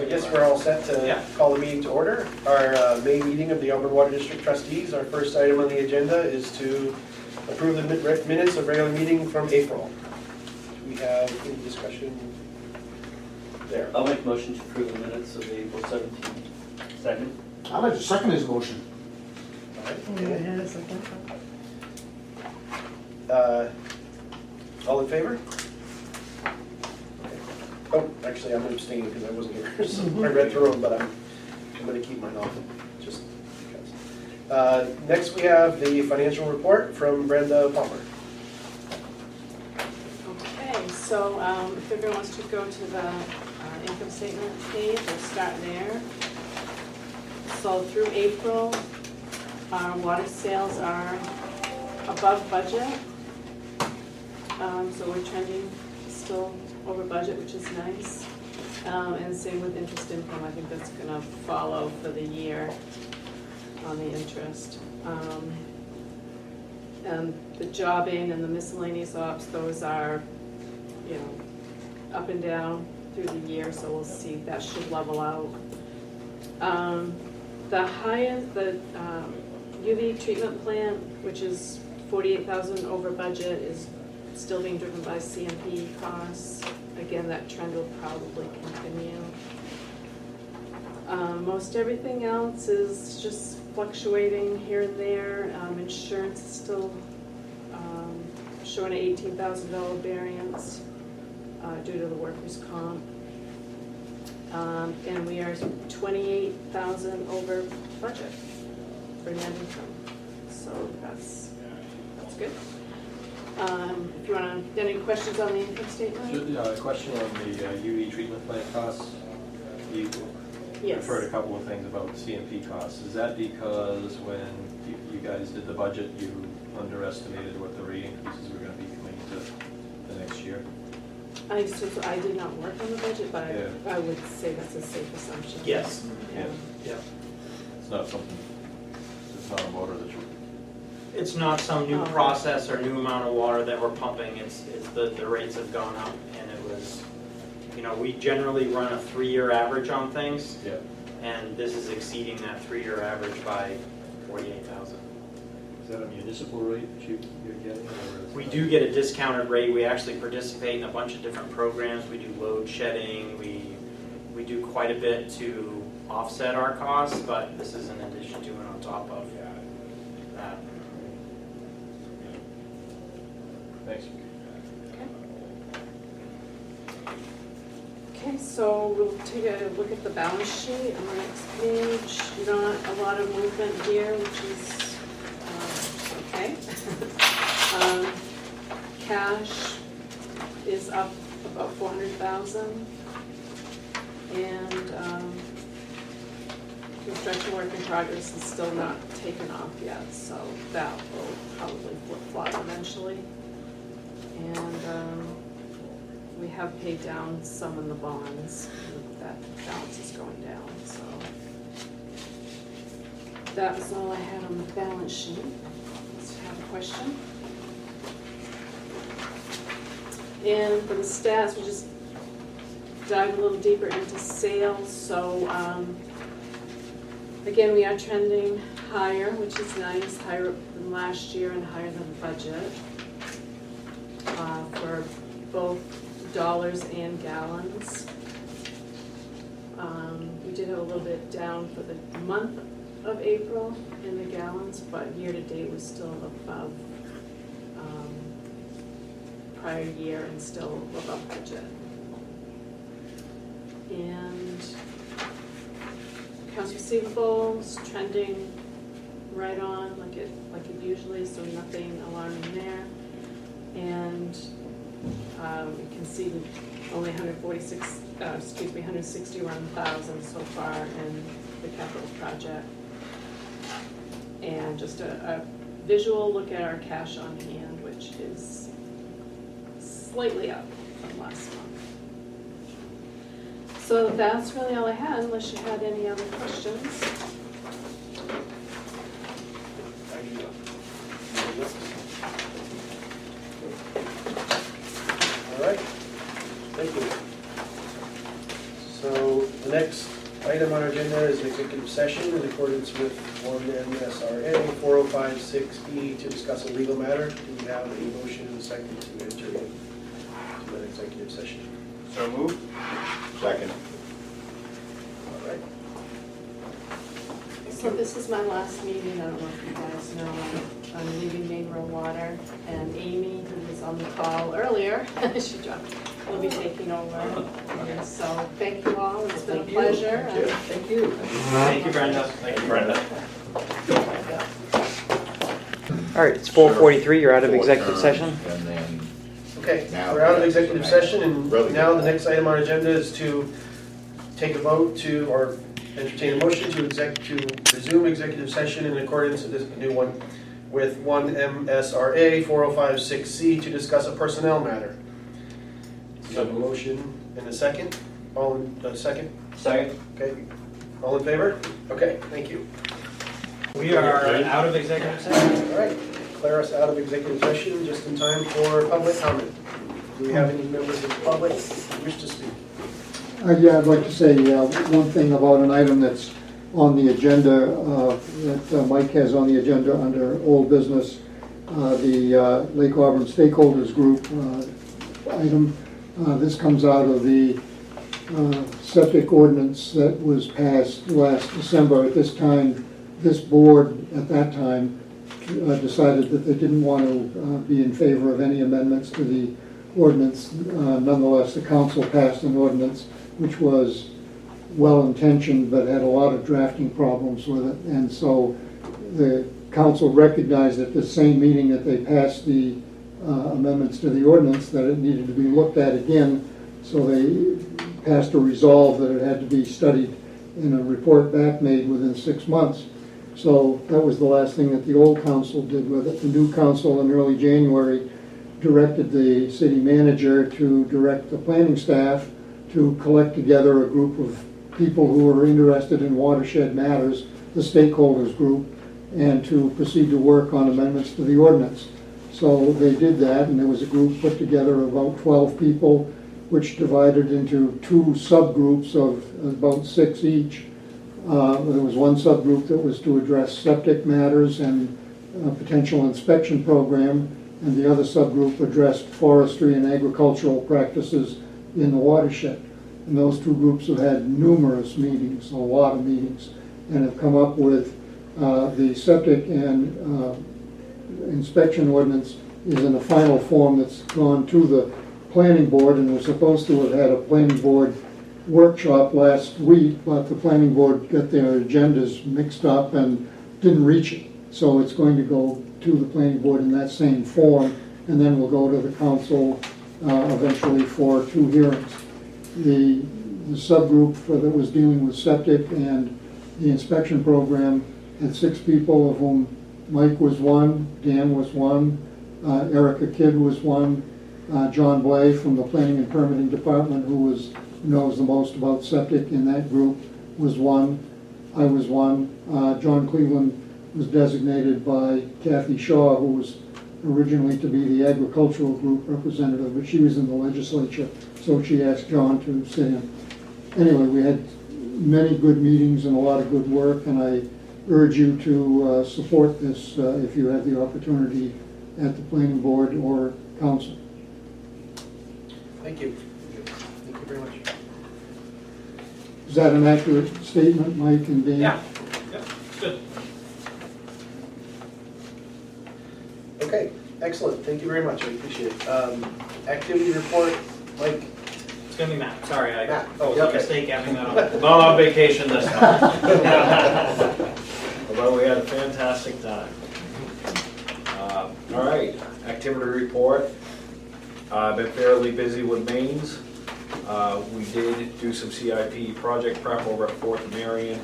I guess we're all set to call the meeting to order. Our May meeting of the Auburn Water District Trustees. Our first item on the agenda is to approve the minutes of regular meeting from April. Do we have any discussion there? I'll make a motion to approve the minutes of April 17th. Second. I'd like to second his motion. All right. Yeah, that's like All in favor? Oh, actually, I'm abstaining because I wasn't here. So I read through them, but I'm going to keep mine off just because. Next, we have the financial report from Brenda Palmer. Okay, so if everyone wants to go to the income statement page, we'll start there. So through April, our water sales are above budget. So we're trending still over budget, which is nice. And same with interest income. I think that's going to follow for the year on the interest. And the jobbing and the miscellaneous ops, those are, you know, up and down through the year, so we'll see. That should level out. The highest, the UV treatment plant, which is $48,000 over budget, is still being driven by CMP costs. Again, that trend will probably continue. Most everything else is just fluctuating here and there. Insurance is still showing an $18,000 variance due to the workers' comp. And we are $28,000 over budget for net income. So that's good. If you want to, any questions on the income statement? A question on the UV treatment plant costs. Yes. I've heard a couple of things about CMP costs. Is that because when you guys did the budget, you underestimated what the rate increases were going to be coming to the next year? I did not work on the budget, but Yeah. I would say that's a safe assumption. Yes. Yeah. Yeah. It's not something, it's not a motor that you... It's not some new Oh. process or new amount of water that we're pumping, it's the rates have gone up, and it was, you know, we generally run a 3-year average on things, Yeah. and this is exceeding that 3-year average by 48,000. Is that a municipal rate that you're getting? Or We do get a discounted rate. We actually participate in a bunch of different programs. We do load shedding, we do quite a bit to offset our costs, but this is in addition to and on top of that. Thanks. Okay, so we'll take a look at the balance sheet on the next page. Not a lot of movement here, which is okay. Cash is up about $400,000, and construction work in progress is still not taken off yet, so that will probably flip-flop eventually. And we have paid down some in the bonds. That balance is going down, so that was all I had on the balance sheet. Let's have a question. And for the stats, we just dive a little deeper into sales. So again, we are trending higher, which is nice, higher than last year and higher than the budget for both dollars and gallons. We did have a little bit down for the month of April in the gallons, but year to date was still above prior year and still above budget. And accounts receivables trending right on like it usually, so nothing alarming there. And you can see only 161,000 so far in the capital project. And just a visual look at our cash on hand, which is slightly up from last month. So that's really all I had, unless you had any other questions. All right, thank you. So the next item on our agenda is an executive session in accordance with 1 MSRA 4056E to discuss a legal matter. Do we have a motion and a second to enter into an executive session? So moved. Second. All right. So this is my last meeting, I don't know if you guys know, I'm leaving Maine Rural Water, and Amy, who was on the call earlier, she dropped, will be taking over. And so thank you all, it's been a pleasure. Thank you. Thank you, Brenda. Thank you, Brenda. All right, it's 4:43, you're out of executive session. And then, Okay, Now we're out of the executive next session, and really now good. the next item on our agenda is to take a vote to, or entertain a motion to resume executive session in accordance with this new one, with 1 MSRA 4056C to discuss a personnel matter. You have a motion and a second? All in, second? Second. Okay. All in favor? Okay, thank you. We are out of executive session. All right, declare us out of executive session just in time for public comment. Do we have any members of the public who wish to speak? Yeah, I'd like to say one thing about an item that's on the agenda, that Mike has on the agenda under old business, the Lake Auburn Stakeholders Group item. This comes out of the septic ordinance that was passed last December. At this time, this board, at that time, decided that they didn't want to be in favor of any amendments to the ordinance. Nonetheless, the council passed an ordinance which was well-intentioned but had a lot of drafting problems with it. And so the council recognized at the same meeting that they passed the amendments to the ordinance that it needed to be looked at again. So they passed a resolve that it had to be studied and a report back made within 6 months. So that was the last thing that the old council did with it. The new council in early January directed the city manager to direct the planning staff to collect together a group of people who are interested in watershed matters, the stakeholders group, and to proceed to work on amendments to the ordinance. So they did that, and there was a group put together of about 12 people, which divided into 2 subgroups of about 6 each. There was one subgroup that was to address septic matters and a potential inspection program, and the other subgroup addressed forestry and agricultural practices in the watershed. And those 2 groups have had numerous meetings, a lot of meetings, and have come up with the septic and inspection ordinance is in a final form that's gone to the planning board, and was supposed to have had a planning board workshop last week, but the planning board got their agendas mixed up and didn't reach it. So it's going to go to the planning board in that same form, and then we'll go to the council eventually for 2 hearings. The subgroup that was dealing with septic and the inspection program had 6 people, of whom Mike was one, Dan was one, Erica Kidd was one, John Blay from the Planning and Permitting Department, who knows the most about septic in that group, was one. I was one. John Cleveland was designated by Kathy Shaw, who was originally to be the agricultural group representative, but she was in the legislature, so she asked John to sit in. Anyway, we had many good meetings and a lot of good work, and I urge you to support this if you have the opportunity at the planning board or council. Thank you. Thank you very much. Is that an accurate statement, Mike and Dan? Yeah, it's good. Okay, excellent. Thank you very much. I appreciate it. Activity report, Mike. It's gonna be Matt, sorry, I Matt. oh, Yeah, a okay. mistake having that on. Not on vacation this time. Although we had a fantastic time. All right, activity report. I've been fairly busy with mains. We did do some CIP project prep over at 4th and Marion.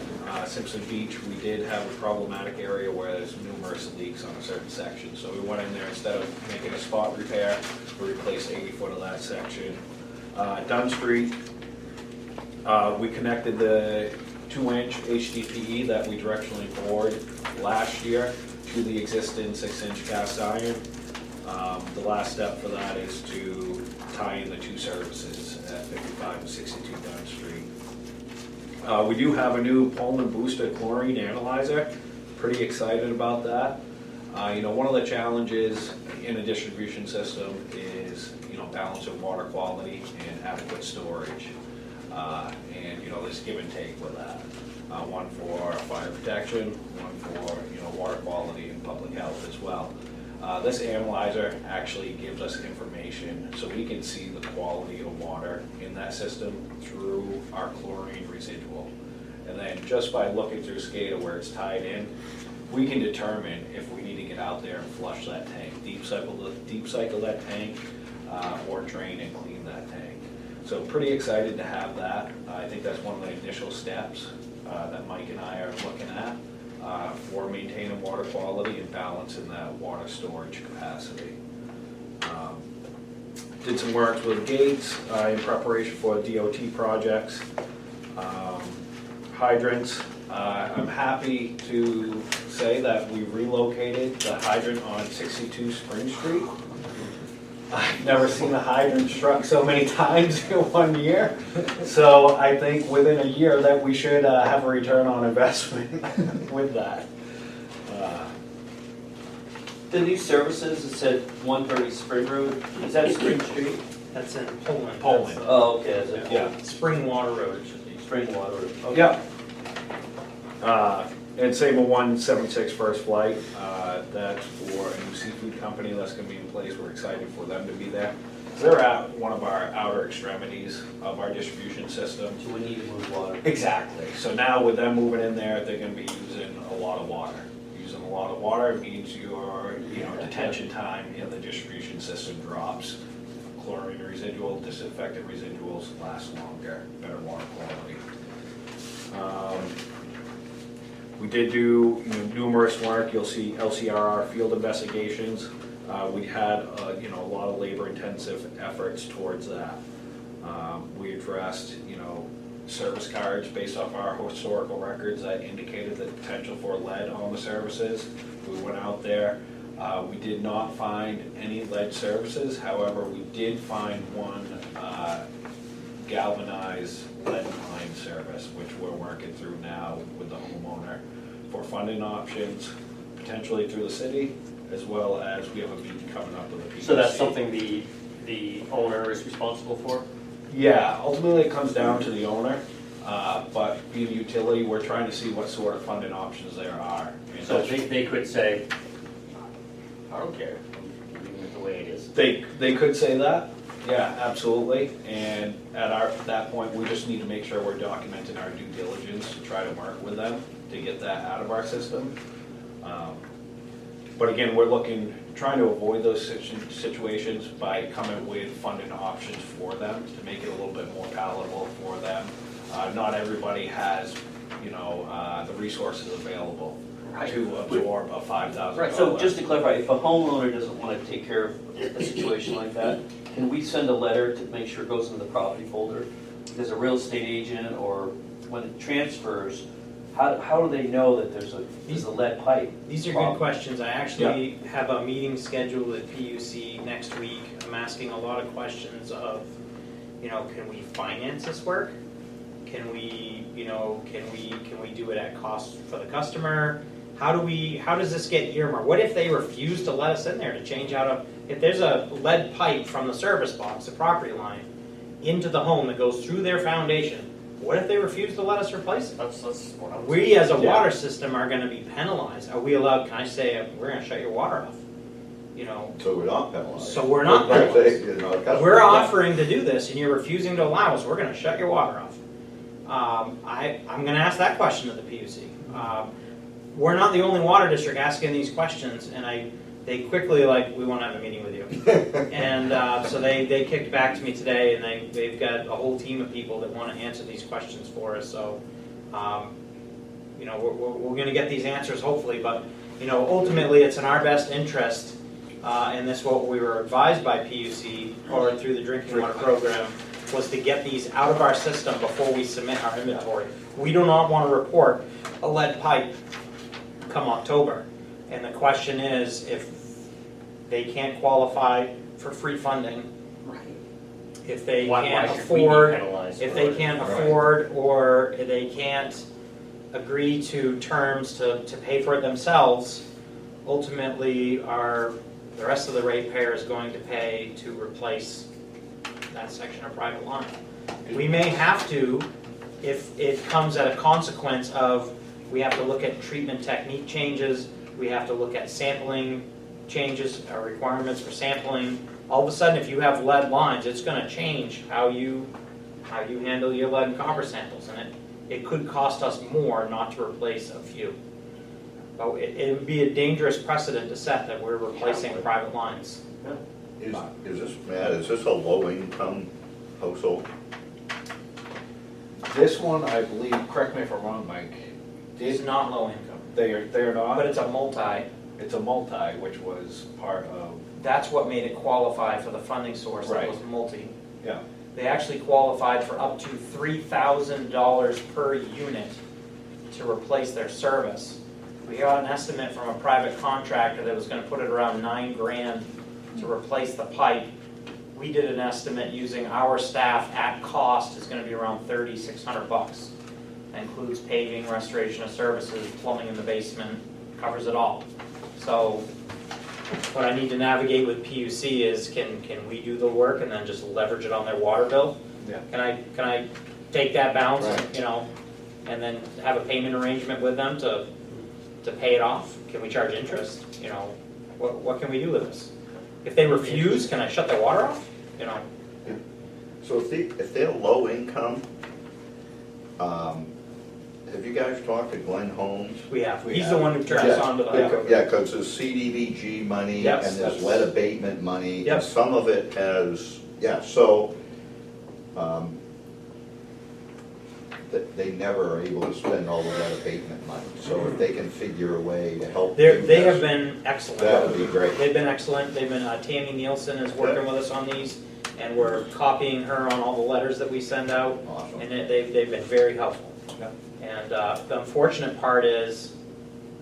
Simpson Beach, we did have a problematic area where there's numerous leaks on a certain section. So we went in there, instead of making a spot repair, we replaced 80 foot of that section. Dunn Street, we connected the 2-inch HDPE that we directionally bored last year to the existing 6-inch cast iron. The last step for that is to tie in the 2 services at 55 and 62 Dunn Street. We do have a new Pullman boosted chlorine analyzer. Pretty excited about that. One of the challenges in a distribution system is, balancing water quality and adequate storage. And, there's give and take with that. One for fire protection, one for, water quality and public health as well. This analyzer actually gives us information so we can see the quality of water in that system through our chlorine residual. And then just by looking through SCADA where it's tied in, we can determine if we need to get out there and flush that tank, deep cycle that tank, or drain and clean that tank. So pretty excited to have that. I think that's one of the initial steps that Mike and I are looking at for maintaining water quality and balancing that water storage capacity. Did some work with gates in preparation for DOT projects. Hydrants. I'm happy to say that we relocated the hydrant on 62 Spring Street. I've never seen a hydrant struck so many times in 1 year. So I think within a year that we should have a return on investment with that. The new services, it said 130 Spring Road, is that Spring Street? That's in Poland. Poland. That's, Oh, okay, is it? Yeah. Spring Water Road, it should be. Spring Water Road. Okay. Yep. And same with 176 First Flight. That's for a new seafood company that's going to be in place. We're excited for them to be there. They're at one of our outer extremities of our distribution system. So we need to move water. Exactly. So now with them moving in there, they're going to be using a lot of water. Using a lot of water means your detention time in the distribution system drops. Chlorine residual, disinfectant residuals last longer, better water quality. We did do numerous work. You'll see LCRR field investigations. We had a lot of labor-intensive efforts towards that. We addressed service cards based off our historical records that indicated the potential for lead on the services. We went out there. We did not find any lead services. However, we did find one galvanized lead line service, which we're working through now with the homeowner for funding options, potentially through the city, as well as we have a meeting coming up with the PUC. So that's something the owner is responsible for? Yeah, ultimately it comes down to the owner, but being a utility, we're trying to see what sort of funding options there are. And So they could say, I don't care, I'm leaving it the way it is. They could say that, yeah, absolutely. And at that point, we just need to make sure we're documenting our due diligence to try to work with them to get that out of our system. But again, we're trying to avoid those situations by coming with funding options for them to make it a little bit more palatable for them. Not everybody has, the resources available to absorb a $5,000. Right, so just to clarify, if a homeowner doesn't want to take care of a situation like that, can we send a letter to make sure it goes in the property folder? Because a real estate agent, or when it transfers, how do they know that there's a lead pipe? These are good questions. I actually have a meeting scheduled with PUC next week. I'm asking a lot of questions of, can we finance this work? Can we do it at cost for the customer? How does this get earmarked? What if they refuse to let us in there to change out if there's a lead pipe from the service box, the property line, into the home that goes through their foundation? What if they refuse to let us replace it? That's what I'm We as a water system are gonna be penalized. Are we allowed, can I say, we're gonna shut your water off? So we're not penalized. So we're not We're not penalized. saying, customer- We're offering to do this and you're refusing to allow us, we're gonna shut your water off. I'm gonna ask that question to the PUC. We're not the only water district asking these questions, and they quickly we want to have a meeting with you. And so they kicked back to me today, and they've got a whole team of people that want to answer these questions for us. So, we're going to get these answers hopefully, but ultimately it's in our best interest, and this what we were advised by PUC or through the drinking water program was to get these out of our system before we submit our inventory. We do not want to report a lead pipe come October. And the question is, if they can't qualify for free funding, if they Why can't should we be afford, penalized if for they it? can't Right. afford, or they can't agree to terms to pay for it themselves, ultimately the rest of the ratepayer is going to pay to replace that section of private line. We may have to, if it comes at a consequence of, we have to look at treatment technique changes, we have to look at sampling changes, or requirements for sampling. All of a sudden, if you have lead lines, it's gonna change how you handle your lead and copper samples, and it could cost us more not to replace a few. But it would be a dangerous precedent to set that we're replacing private lines. Is this, Matt, is this a low-income household? This one, I believe, correct me if I'm wrong, Mike, It's not low income, they're not, but it's a multi. it's a multi, which was part of, That's what made it qualify for the funding source, that Right. was multi. yeah. They actually qualified for up to $3,000 per unit to replace their service. We got an estimate from a private contractor that was gonna put it around $9,000 to replace the pipe. We did an estimate using our staff at cost, is gonna be around $3,600. That includes paving, restoration of services, plumbing in the basement, covers it all. So what I need to navigate with PUC is, can we do the work and then just leverage it on their water bill? Yeah. Can I take that bounce, Right. you know, and then have a payment arrangement with them to pay it off? Can we charge interest? You know, what can we do with this? If they refuse, can I shut their water off? You know, So if they're low income, have you guys talked to Glenn Holmes? we have. We He's have. the one who turned us on to the. Yeah, because there's CDBG money and Yes, there's that's- lead abatement money. Yep. And some of it has, yeah, so, they never are able to spend all the lead abatement money. So if they can figure a way to help. do They have this, been excellent. That would be great. They've been excellent. They've been, Tammy Nielsen is working with us on these, and we're copying her on all the letters that we send out. Awesome. And they've been very helpful. And the unfortunate part is,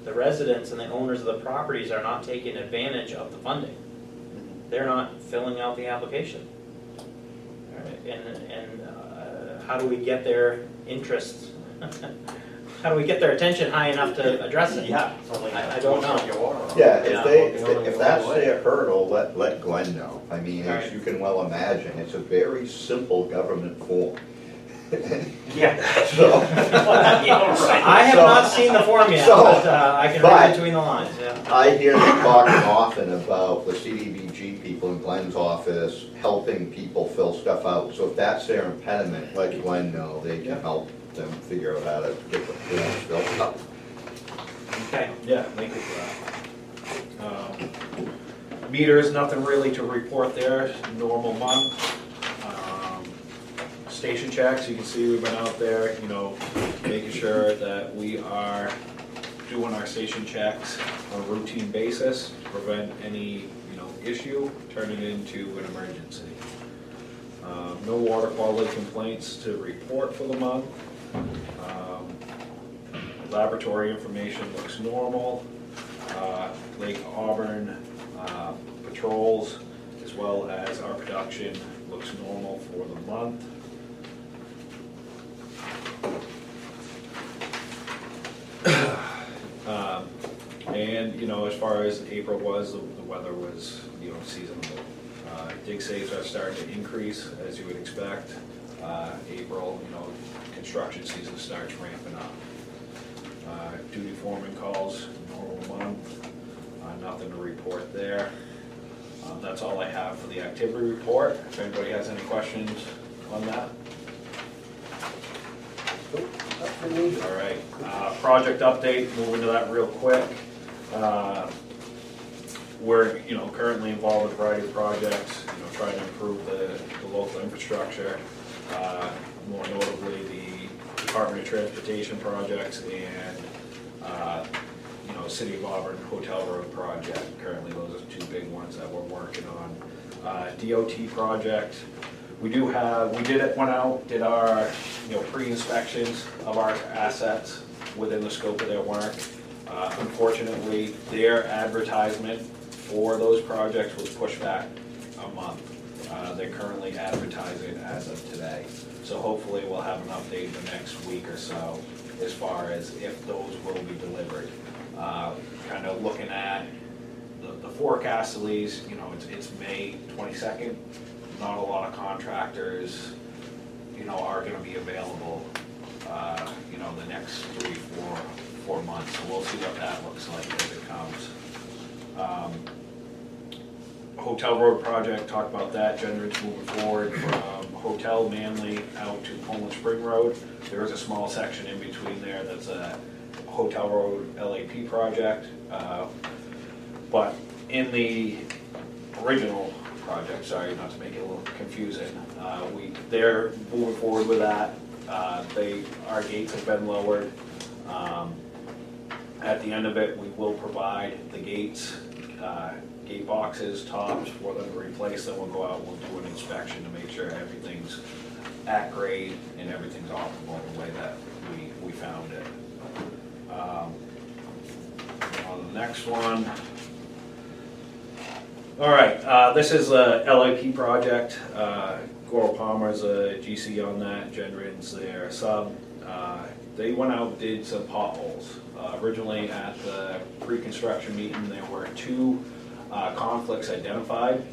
the residents and the owners of the properties are not taking advantage of the funding. They're not filling out the application. And how do we get their interest? How do we get their attention high enough to address it? Yeah. something like I don't know. shut your water off. Yeah, Yeah. if that's their hurdle, let Glenn know. I mean, as Right. you can well imagine, it's a very simple government form. Yeah. So, I have So- not seen the form yet, so- but I can but- read between the lines, yeah. I hear them talking often about the CDBG people in Glenn's office helping people fill stuff out. So if that's their impediment, let Glenn know. They can help them figure out how to get the forms filled out. Okay. Yeah, thank you for that. Meters, nothing really to report there, normal month. Station checks, you can see we've been out there, you know, making sure that we are doing our station checks on a routine basis to prevent any, you know, issue turning into an emergency. No water quality complaints to report for the month. Laboratory information looks normal. Lake Auburn patrols, as well as our production, looks normal for the month. And, you know, as far as April was, the weather was, you know, seasonable. Dig safes are starting to increase, as you would expect. April, you know, construction season starts ramping up. Duty foreman calls, normal month, nothing to report there. That's all I have for the activity report. If anybody has any questions on that. Not for me. All right, project update, moving to that real quick. We're, you know, currently involved with a variety of projects, you know, trying to improve the local infrastructure. More notably, the Department of Transportation projects and, you know, City of Auburn Hotel Road project. Currently, those are two big ones that we're working on. DOT project, we did went out, did our, you know, pre-inspections of our assets within the scope of their work. Unfortunately, their advertisement for those projects was pushed back a month. They're currently advertising as of today. So hopefully we'll have an update the next week or so as far as if those will be delivered. Kind of looking at the forecast at least, you know, it's May 22nd. Not a lot of contractors, you know, are gonna be available, you know, the next 3-4 months. So we'll see what that looks like as it comes. Hotel Road project, talked about that. Generate's moving forward from Hotel Manly out to Poland Spring Road. There is a small section in between there that's a Hotel Road LAP project. But in the original project, sorry, not to make it a little confusing, they're moving forward with that. Our gates have been lowered. At the end of it, we will provide the gates, gate boxes, tops for them to replace them. We'll go out, we'll do an inspection to make sure everything's at grade and everything's optimal the way that we found it. On the next one. All right, this is a LIP project. Goral Palmer's a GC on that, Genrin's their sub. They went out and did some potholes. Originally at the pre-construction meeting, there were 2 conflicts identified.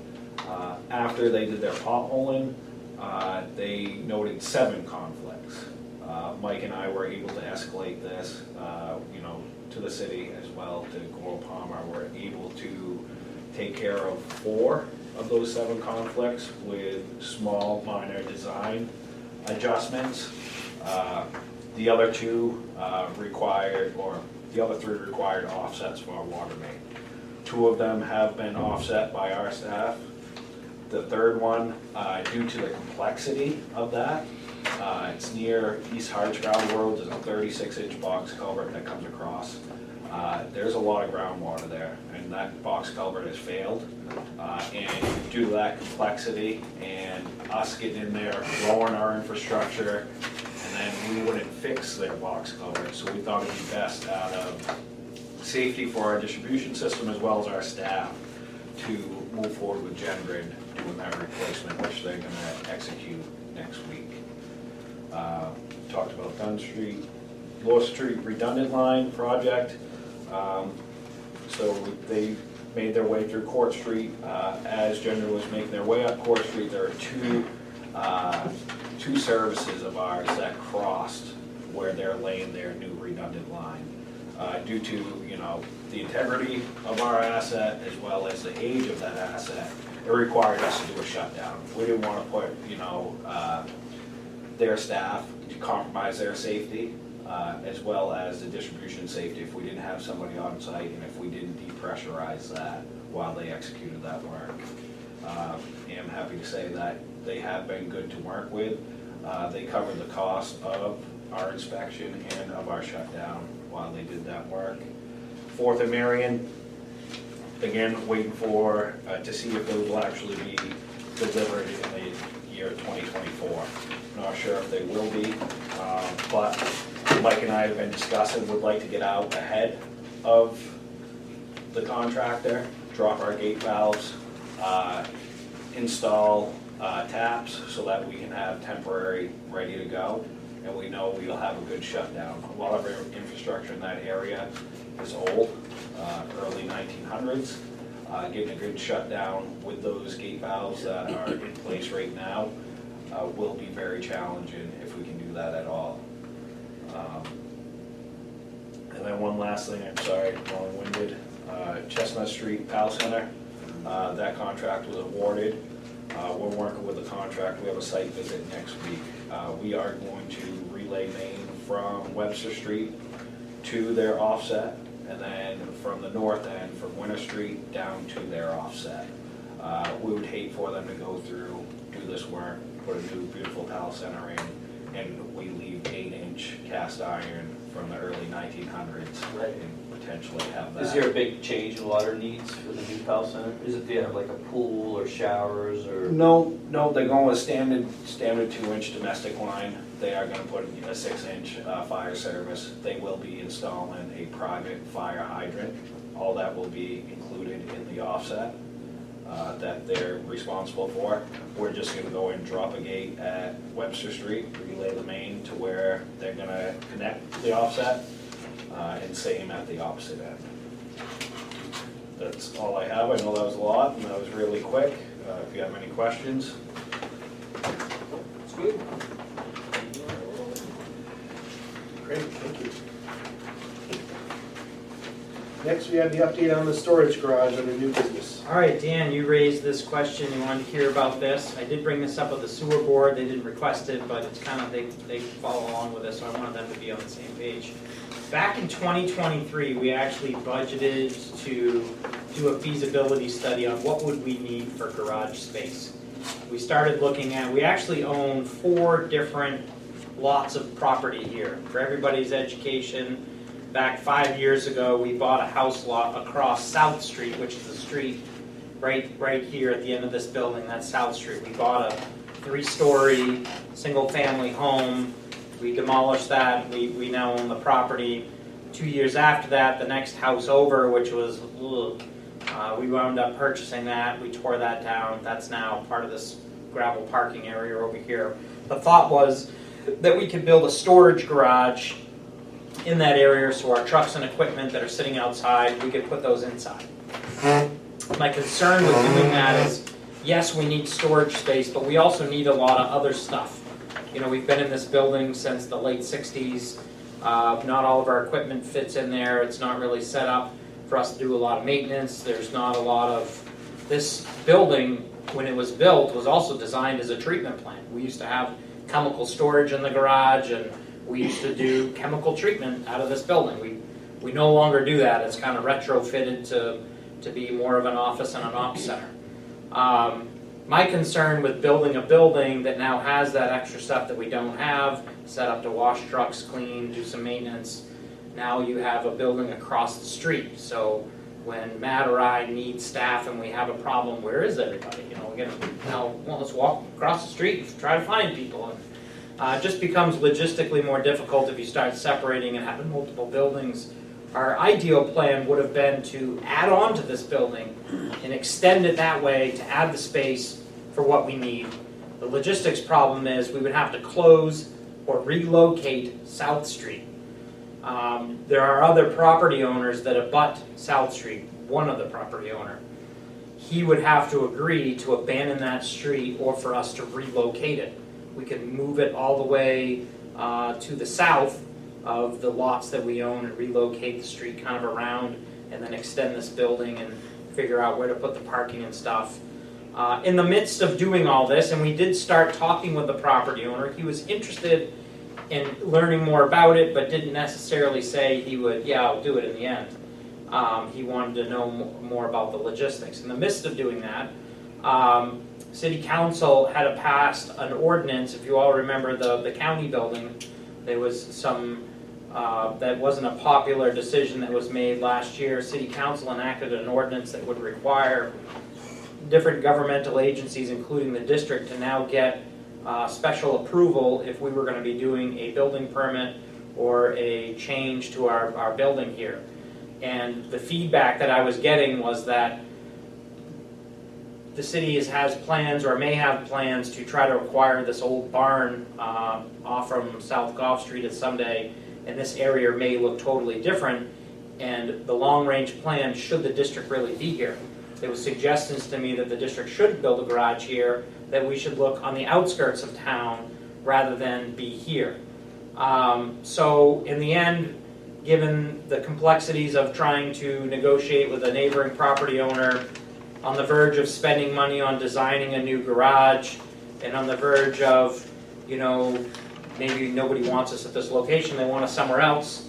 After they did their potholing, they noted 7 conflicts. Mike and I were able to escalate this, you know, to the city as well, to Goral Palmer. We're able to take care of 4 of those 7 conflicts with small minor design adjustments. The other 2 required, or the other 3 required offsets for our water main. 2 of them have been offset by our staff. The 3rd one, due to the complexity of that, it's near East Hardscrabble Road. There's a 36-inch box culvert that comes across. There's a lot of groundwater there, and that box culvert has failed. And due to that complexity and us getting in there, lowering our infrastructure, and then we wouldn't fix their box culvert, so we thought it'd be best out of safety for our distribution system as well as our staff to move forward with GenGrid doing that replacement, which they're gonna execute next week. Talked about Dunn Street, Lower Street redundant line project. So they made their way through Court Street. As GenGrid was making their way up Court Street, there are two services of ours that crossed where they're laying their new redundant line. Due to, you know, the integrity of our asset as well as the age of that asset, it required us to do a shutdown. We didn't want to put, you know, their staff to compromise their safety, as well as the distribution safety if we didn't have somebody on site and if we didn't depressurize that while they executed that work. I'm happy to say that they have been good to work with. They covered the cost of our inspection and of our shutdown while they did that work. 4th and Marion, again, waiting for, to see if those will actually be delivered in the year 2024. Not sure if they will be, but Mike and I have been discussing, would like to get out ahead of the contractor, drop our gate valves, install taps so that we can have temporary ready to go. And we know we'll have a good shutdown. A lot of our infrastructure in that area is old, early 1900s. Getting a good shutdown with those gate valves that are in place right now will be very challenging if we can do that at all. And then one last thing, I'm sorry, long-winded. Chestnut Street Pal Center, that contract was awarded. We're working with the contract. We have a site visit next week. We are going to relay main from Webster Street to their offset, and then from the north end, from Winter Street down to their offset. We would hate for them to go through, do this work, put a new beautiful Pal Center in, and we leave 8-inch cast iron from the early 1900s and potentially have that. Is there a big change in water needs for the new Pal Center? Is it, do you have like a pool or showers or? No, they're going with standard 2-inch domestic line. They are gonna put a 6-inch fire service. They will be installing a private fire hydrant. All that will be included in the offset. that they're responsible for. We're just gonna go and drop a gate at Webster Street, relay the main to where they're gonna connect the offset, and same at the opposite end. That's all I have. I know that was a lot, and that was really quick. If you have any questions. That's good. Great, thank you. Next, we have the update on the storage garage under new business. All right, Dan, you raised this question, you wanted to hear about this. I did bring this up with the sewer board, they didn't request it, but it's kind of, they follow along with this, so I wanted them to be on the same page. Back in 2023, we actually budgeted to do a feasibility study on what would we need for garage space. We started looking at, we actually own 4 different lots of property here. For everybody's education, back 5 years ago, we bought a house lot across South Street, which is the street right here at the end of this building. That's South Street. We bought a 3-story single-family home. We demolished that. We now own the property. 2 years after that, the next house over, which was, we wound up purchasing that. We tore that down. That's now part of this gravel parking area over here. The thought was that we could build a storage garage in that area, so our trucks and equipment that are sitting outside, we could put those inside. My concern with doing that is, yes, we need storage space, but we also need a lot of other stuff. You know, we've been in this building since the late 60s. Not all of our equipment fits in there. It's not really set up for us to do a lot of maintenance. There's not a lot of... This building, when it was built, was also designed as a treatment plant. We used to have chemical storage in the garage, and we used to do chemical treatment out of this building. We no longer do that. It's kind of retrofitted to be more of an office and an ops center. My concern with building a building that now has that extra stuff that we don't have, set up to wash trucks, clean, do some maintenance, now you have a building across the street. So when Matt or I need staff and we have a problem, where is everybody? You know, well, let's walk across the street and try to find people. And, it just becomes logistically more difficult if you start separating and having multiple buildings. Our ideal plan would have been to add on to this building and extend it that way to add the space for what we need. The logistics problem is we would have to close or relocate South Street. There are other property owners that abut South Street, one of the property owner. He would have to agree to abandon that street or for us to relocate it. We could move it all the way to the south of the lots that we own and relocate the street kind of around and then extend this building and figure out where to put the parking and stuff. In the midst of doing all this, and we did start talking with the property owner, he was interested in learning more about it, but didn't necessarily say he would, yeah, I'll do it in the end. He wanted to know more about the logistics. In the midst of doing that, City Council had passed an ordinance. If you all remember the county building, there was some, that wasn't a popular decision that was made last year. City Council enacted an ordinance that would require different governmental agencies, including the district, to now get special approval if we were going to be doing a building permit or a change to our building here. And the feedback that I was getting was that the city has plans or may have plans to try to acquire this old barn off from South Goff Street someday, and this area may look totally different. And the long-range plan, should the district really be here, there was suggestions to me that the district should build a garage here, that we should look on the outskirts of town rather than be here. So in the end, given the complexities of trying to negotiate with a neighboring property owner, on the verge of spending money on designing a new garage, and on the verge of, you know, maybe nobody wants us at this location, they want us somewhere else,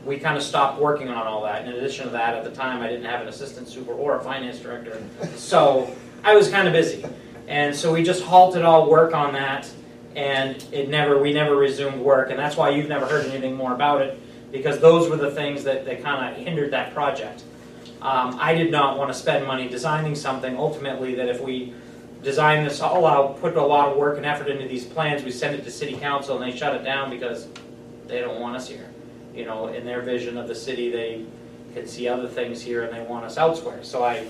we kind of stopped working on all that. In addition to that, at the time, I didn't have an assistant super or a finance director, so I was kind of busy. And so we just halted all work on that, and we never resumed work, and that's why you've never heard anything more about it, because those were the things that kind of hindered that project. I did not want to spend money designing something, ultimately, that if we design this all out, put a lot of work and effort into these plans, we send it to City Council and they shut it down because they don't want us here. You know, in their vision of the city, they can see other things here and they want us elsewhere. So I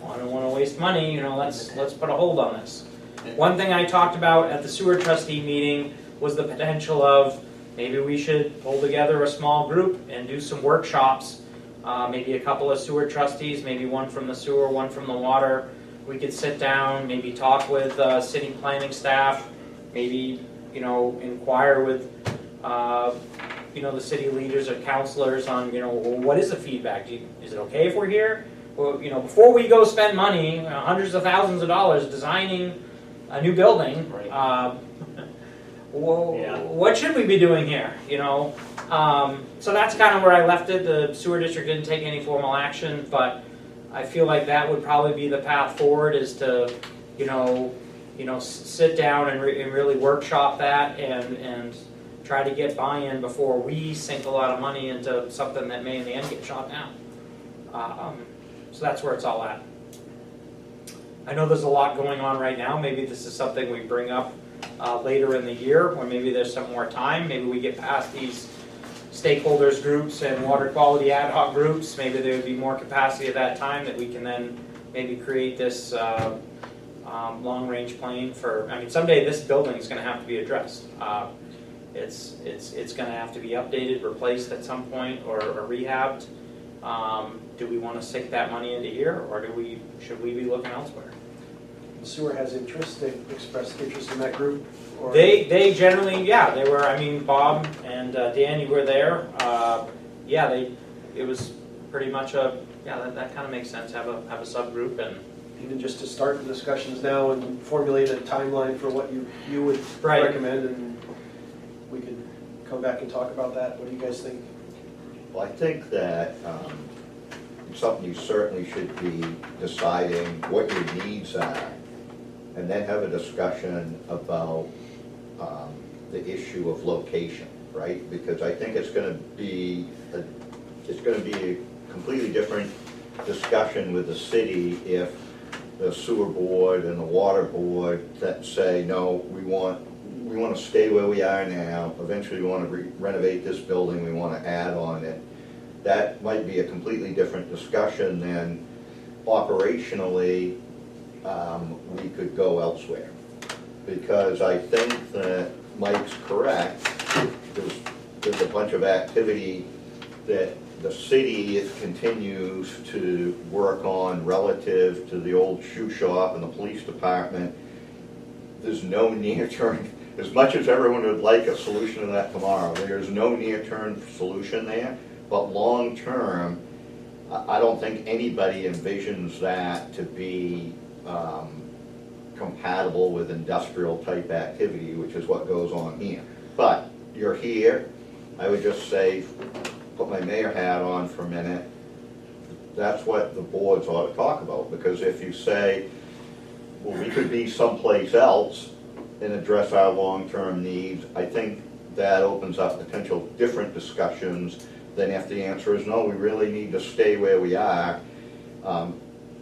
I don't wanna waste money, let's put a hold on this. One thing I talked about at the sewer trustee meeting was the potential of, maybe we should pull together a small group and do some workshops. Maybe a couple of sewer trustees, maybe one from the sewer, one from the water. We could sit down, maybe talk with city planning staff, maybe, inquire with, the city leaders or counselors on, well, what is the feedback? Is it okay if we're here? Well, before we go spend money, hundreds of thousands of dollars designing a new building, what should we be doing here? So that's kind of where I left it. The sewer district didn't take any formal action, but I feel like that would probably be the path forward, is to, sit down and really workshop that and try to get buy-in before we sink a lot of money into something that may in the end get shot down. So that's where it's all at. I know there's a lot going on right now. Maybe this is something we bring up later in the year, or maybe there's some more time. Maybe we get past these stakeholders groups and water quality ad hoc groups. Maybe there would be more capacity at that time that we can then maybe create this long-range plan for, someday this building is going to have to be addressed. It's going to have to be updated, replaced at some point, or rehabbed. Do we want to sink that money into here, or should we be looking elsewhere? The sewer has interest, they've expressed interest in that group? Or? They generally, they were, Bob and Dan, you were there. It was pretty much that kind of makes sense, have a subgroup. And even just to start the discussions now and formulate a timeline for what you would recommend, and we could come back and talk about that. What do you guys think? Well, I think that something you certainly should be deciding what your needs are, and then have a discussion about the issue of location, right? Because I think it's going to be a completely different discussion with the city if the sewer board and the water board that say, no, we want to stay where we are now. Eventually, we want to renovate this building. We want to add on it. That might be a completely different discussion than operationally we could go elsewhere. Because I think that Mike's correct. There's a bunch of activity that the city continues to work on relative to the old shoe shop and the police department. There's no near-term, as much as everyone would like a solution to that tomorrow, there's no near-term solution there. But long-term, I don't think anybody envisions that to be compatible with industrial-type activity, which is what goes on here. But you're here. I would just say, put my mayor hat on for a minute. That's what the boards ought to talk about, because if you say, well, we could be someplace else and address our long-term needs, I think that opens up potential different discussions than if the answer is no, we really need to stay where we are,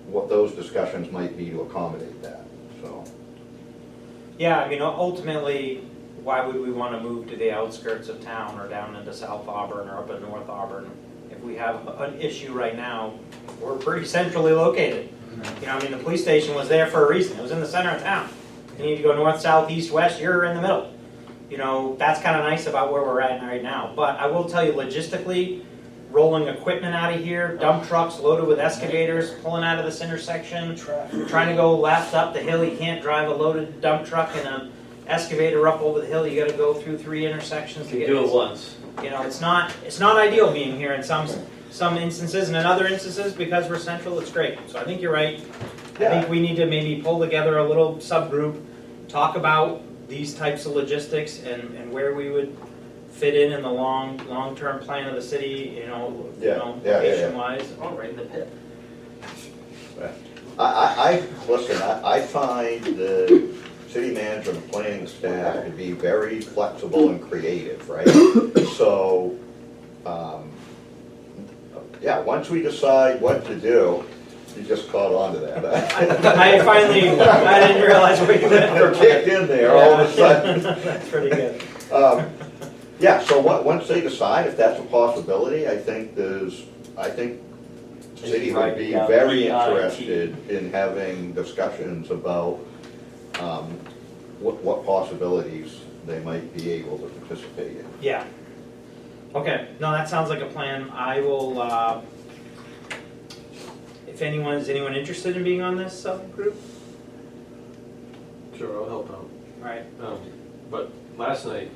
what those discussions might be to accommodate that. So. Yeah, ultimately, why would we want to move to the outskirts of town or down into South Auburn or up in North Auburn? If we have an issue right now, we're pretty centrally located. The police station was there for a reason. It was in the center of town. You need to go north, south, east, west, you're in the middle. That's kind of nice about where we're at right now. But I will tell you, logistically, rolling equipment out of here, dump trucks loaded with excavators, pulling out of this intersection, trying to go left up the hill, you can't drive a loaded dump truck and an excavator up over the hill, you gotta go through 3 intersections to You get do it once. It's not ideal being here in some instances, and in other instances, because we're central, it's great. So I think you're right. I think we need to maybe pull together a little subgroup, talk about these types of logistics and where we would fit in the long-term plan of the city, location-wise. Oh, right in the pit. I find the city manager and planning staff to be very flexible and creative, right? So, once we decide what to do, you just caught on to that. I didn't realize what you meant. They're kicked in there all of a sudden. That's pretty good. So once they decide if that's a possibility, I think city would be very interested in having discussions about what possibilities they might be able to participate in. Yeah. Okay, no, that sounds like a plan. I will, is anyone interested in being on this subgroup? Sure, I'll help out. All right. But last night,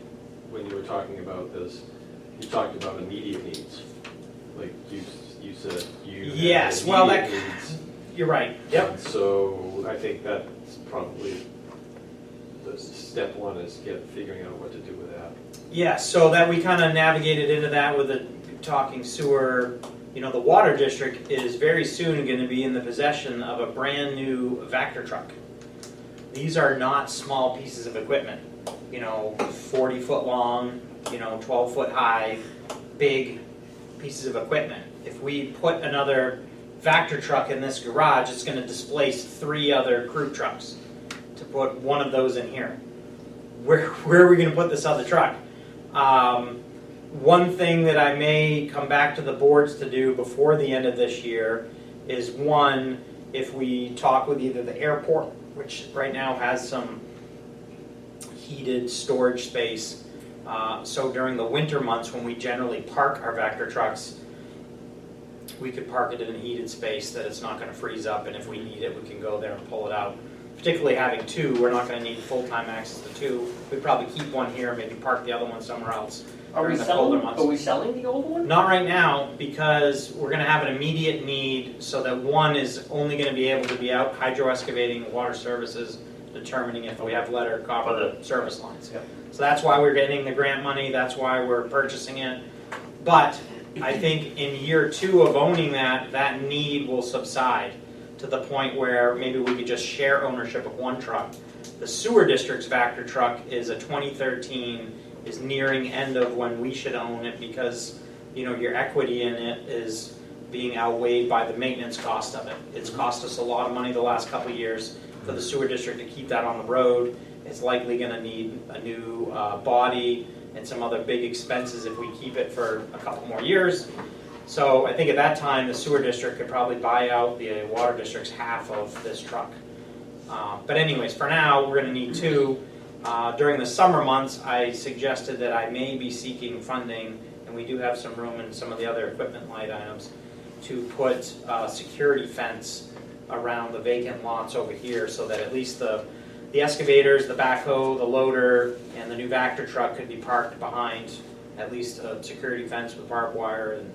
when you were talking about this, you talked about immediate needs. Like you said, you Yes, had well, immediate needs. You're right. Yep. And so I think that's probably the step one is figuring out what to do with that. Yeah, so that we kind of navigated into that with the talking sewer. You know, the water district is very soon going to be in the possession of a brand new Vector truck. These are not small pieces of equipment. You know, 40-foot long, 12-foot high, big pieces of equipment. If we put another Vector truck in this garage, it's going to displace 3 other crew trucks to put one of those in here. Where are we going to put this other truck? One thing that I may come back to the boards to do before the end of this year is, one, if we talk with either the airport, which right now has some heated storage space, so during the winter months when we generally park our Vector trucks, we could park it in a heated space that it's not going to freeze up, and if we need it, we can go there and pull it out. Particularly having 2, we're not going to need full-time access to 2. We'd probably keep one here, maybe park the other one somewhere else during the colder months. Are we selling the old one? Not right now, because we're going to have an immediate need, so that one is only going to be able to be out hydro excavating, water services, determining if we have lead or copper service lines. Yep. So that's why we're getting the grant money, that's why we're purchasing it. But I think in year 2 of owning that need will subside to the point where maybe we could just share ownership of one truck. The sewer district's Vector truck is a 2013, is nearing end of when we should own it, because your equity in it is being outweighed by the maintenance cost of it. It's cost us a lot of money the last couple of years for the sewer district to keep that on the road. It's likely going to need a new body and some other big expenses if we keep it for a couple more years. So I think at that time, the sewer district could probably buy out the water district's half of this truck. But anyways, for now, we're going to need 2. During the summer months, I suggested that I may be seeking funding, and we do have some room in some of the other equipment line items, to put a security fence around the vacant lots over here, so that at least the excavators, the backhoe, the loader, and the new Vector truck could be parked behind at least a security fence with barbed wire. And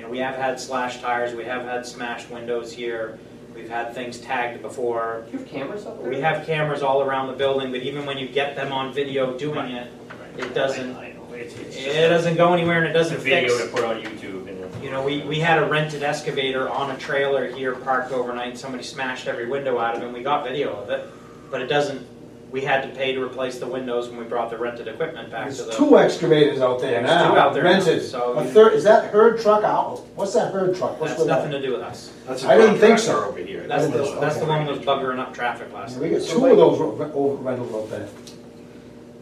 we have had slashed tires, we have had smashed windows here, we've had things tagged before. Do you have cameras up there? We have cameras all around the building, but even when you get them on video doing it, it doesn't. I know. It doesn't go anywhere, and it doesn't fix. Video to put on YouTube. We had a rented excavator on a trailer here parked overnight, and somebody smashed every window out of it, and we got video of it, but it doesn't. We had to pay to replace the windows when we brought the rented equipment back to the. There's 2 excavators out there There's now. 2 out there now, rented. so A third, is that herd truck out? What's that herd truck? What's That's with nothing that? to do with us. I didn't think so. Over here. That's the Okay. one that was buggering up traffic last Yeah, night. we got 2 of those rental out there.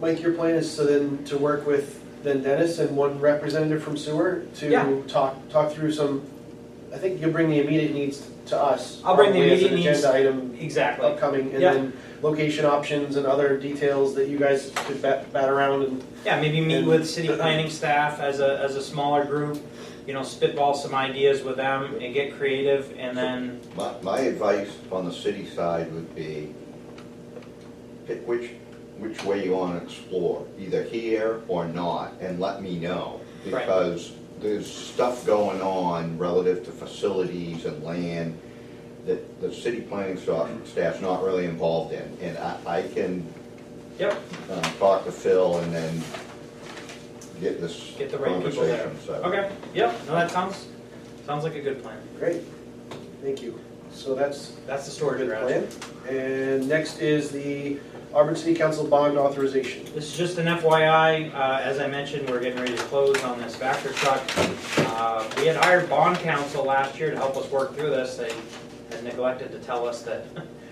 Mike, your plan is to work with then Dennis and one representative from sewer to Yeah. talk through some. I think you'll bring the immediate needs to us. I'll bring the probably as an immediate needs. agenda item Exactly. upcoming, and Yeah. then location options and other details that you guys could bat around and. Yeah, maybe meet with city planning staff as a smaller group, spitball some ideas with them and get creative, and then, My advice on the city side would be, pick which way you want to explore, either here or not, and let me know. Right. Because there's stuff going on relative to facilities and land that the city planning staff's not really involved in. And I can yep, talk to Phil and then get this get the right people there. conversation set. Okay, yep, no, that sounds like a good plan. Great, thank you. So that's That's the storage good garage. plan. And next is the Auburn City Council bond authorization. This is just an FYI, as I mentioned, we're getting ready to close on this Vector truck. We had hired bond counsel last year to help us work through this. They had neglected to tell us that,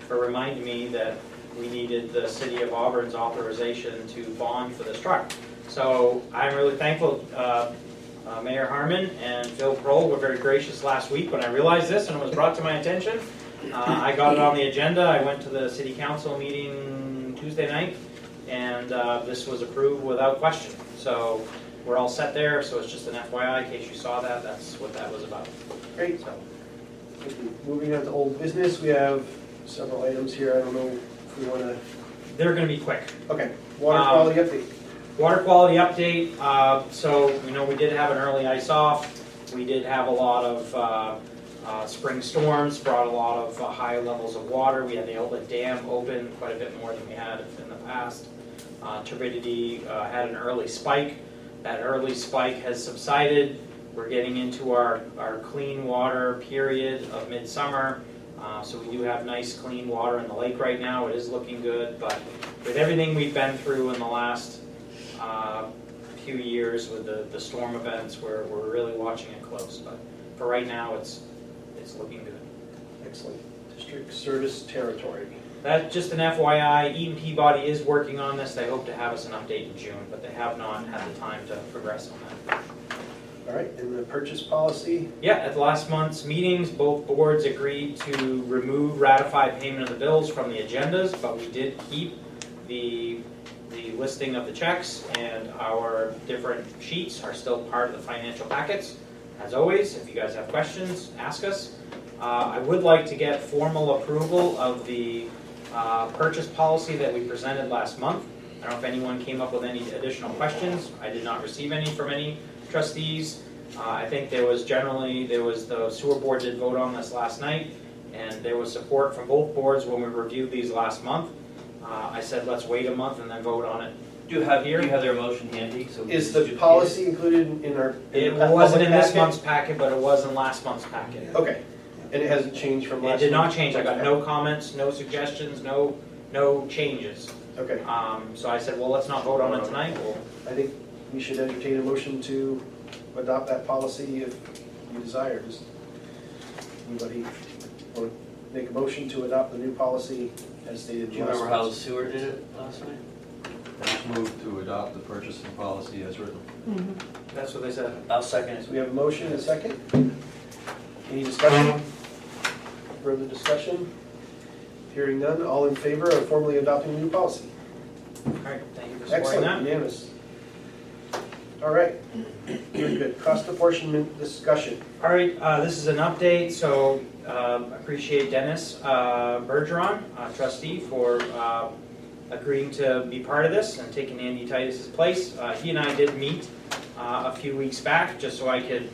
or remind me that we needed the city of Auburn's authorization to bond for this truck. So I'm really thankful Mayor Harmon and Phil Kroll were very gracious last week when I realized this and it was brought to my attention. I got it on the agenda. I went to the city council meeting Tuesday night, and this was approved without question. So we're all set there, so it's just an FYI in case you saw that. That's what that was about. Great. So, Moving on to old business, we have several items here. I don't know if we want to, they're going to be quick. okay. Water quality update. Water quality update, so we know we did have an early ice off. We did have a lot of spring storms, brought a lot of high levels of water. We had the outlet dam open quite a bit more than we had in the past. Turbidity had an early spike. That early spike has subsided. We're getting into our clean water period of midsummer. So we do have nice clean water in the lake right now. It is looking good, but with everything we've been through in the last few years with the storm events, we're really watching it close. But for right now, it's looking good. Excellent. District service territory. That's just an FYI. Eaton Peabody is working on this. They hope to have us an update in June, but they have not had the time to progress on that. All right, and the purchase policy. Yeah, at last month's meetings, both boards agreed to remove ratified payment of the bills from the agendas, but we did keep the listing of the checks, and our different sheets are still part of the financial packets. As always, if you guys have questions, ask us. I would like to get formal approval of the purchase policy that we presented last month. I don't know if anyone came up with any additional questions. I did not receive any from any trustees. I think there was the sewer board did vote on this last night, and there was support from both boards when we reviewed these last month. I said let's wait a month and then vote on it. Do you have their motion handy? So we Is can the just- policy included in our? It in the wasn't in public this packet? month's packet, but it was in last month's packet. Okay, and it hasn't changed from last? It did not month? change. I got no comments, no suggestions, no changes. Okay, So I said, well, let's not vote on it tonight. I think we should entertain a motion to adopt that policy if you desire. Does anybody want to make a motion to adopt the new policy as stated? Do you remember how the sewer did it last night? Let's move to adopt the purchasing policy as written. That's what they said. I'll second it. So we have a motion and a second. Any discussion? Further discussion? Hearing none, all in favor of formally adopting the new policy? All right, thank you for supporting Excellent, that. unanimous. All right, very good. Cost apportionment discussion. All right, this is an update, so appreciate Dennis Bergeron, trustee, for agreeing to be part of this and taking Andy Titus's place. He and I did meet a few weeks back, just so I could,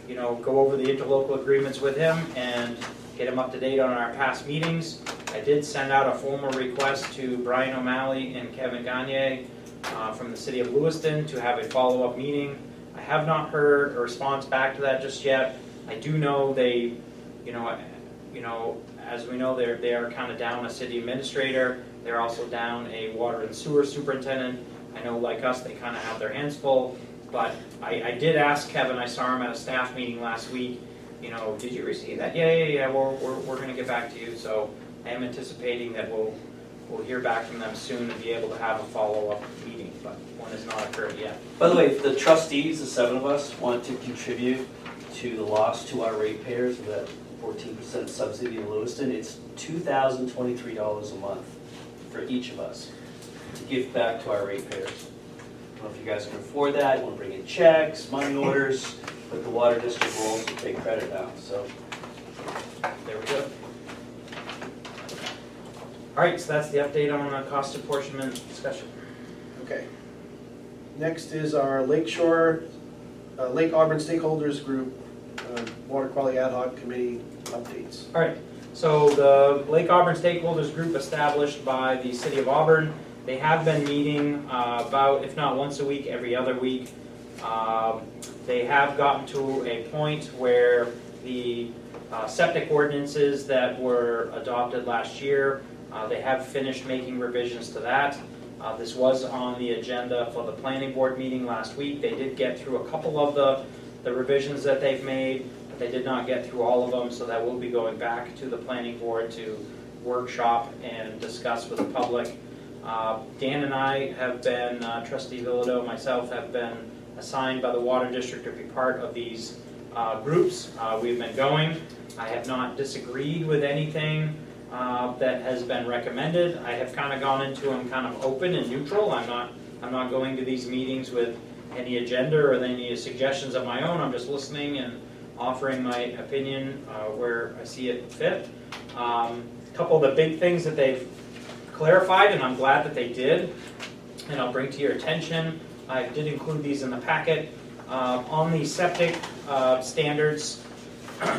go over the interlocal agreements with him and get him up to date on our past meetings. I did send out a formal request to Brian O'Malley and Kevin Gagne from the city of Lewiston to have a follow-up meeting. I have not heard a response back to that just yet. I do know they, as we know, they are kind of down a city administrator. They're also down a water and sewer superintendent. I know, like us, they kind of have their hands full. But I did ask Kevin. I saw him at a staff meeting last week. Did you receive that? Yeah. We're going to get back to you. So I am anticipating that we'll hear back from them soon and be able to have a follow-up meeting, but one has not occurred yet. By the way, if the trustees, the 7 of us, want to contribute to the loss to our ratepayers of that 14% subsidy in Lewiston, it's $2,023 a month for each of us to give back to our ratepayers. I don't know if you guys can afford that, want to bring in checks, money orders, but the water district will also take credit now, so. There we go. All right, so that's the update on the cost apportionment discussion. Okay. Next is our Lake Auburn Stakeholders Group, Water Quality Ad Hoc Committee updates. All right, so the Lake Auburn Stakeholders Group established by the city of Auburn, they have been meeting about, if not once a week, every other week. They have gotten to a point where the septic ordinances that were adopted last year, they have finished making revisions to that. This was on the agenda for the planning board meeting last week. They did get through a couple of the revisions that they've made, but they did not get through all of them, so that will be going back to the planning board to workshop and discuss with the public. Dan and I have been, Trustee Villado, myself, have been assigned by the Water District to be part of these groups. We've been going. I have not disagreed with anything that has been recommended. I have kind of gone into them kind of open and neutral. I'm not going to these meetings with any agenda or any suggestions of my own. I'm just listening and offering my opinion where I see it fit. A couple of the big things that they've clarified, and I'm glad that they did, and I'll bring to your attention. I did include these in the packet. On the septic standards,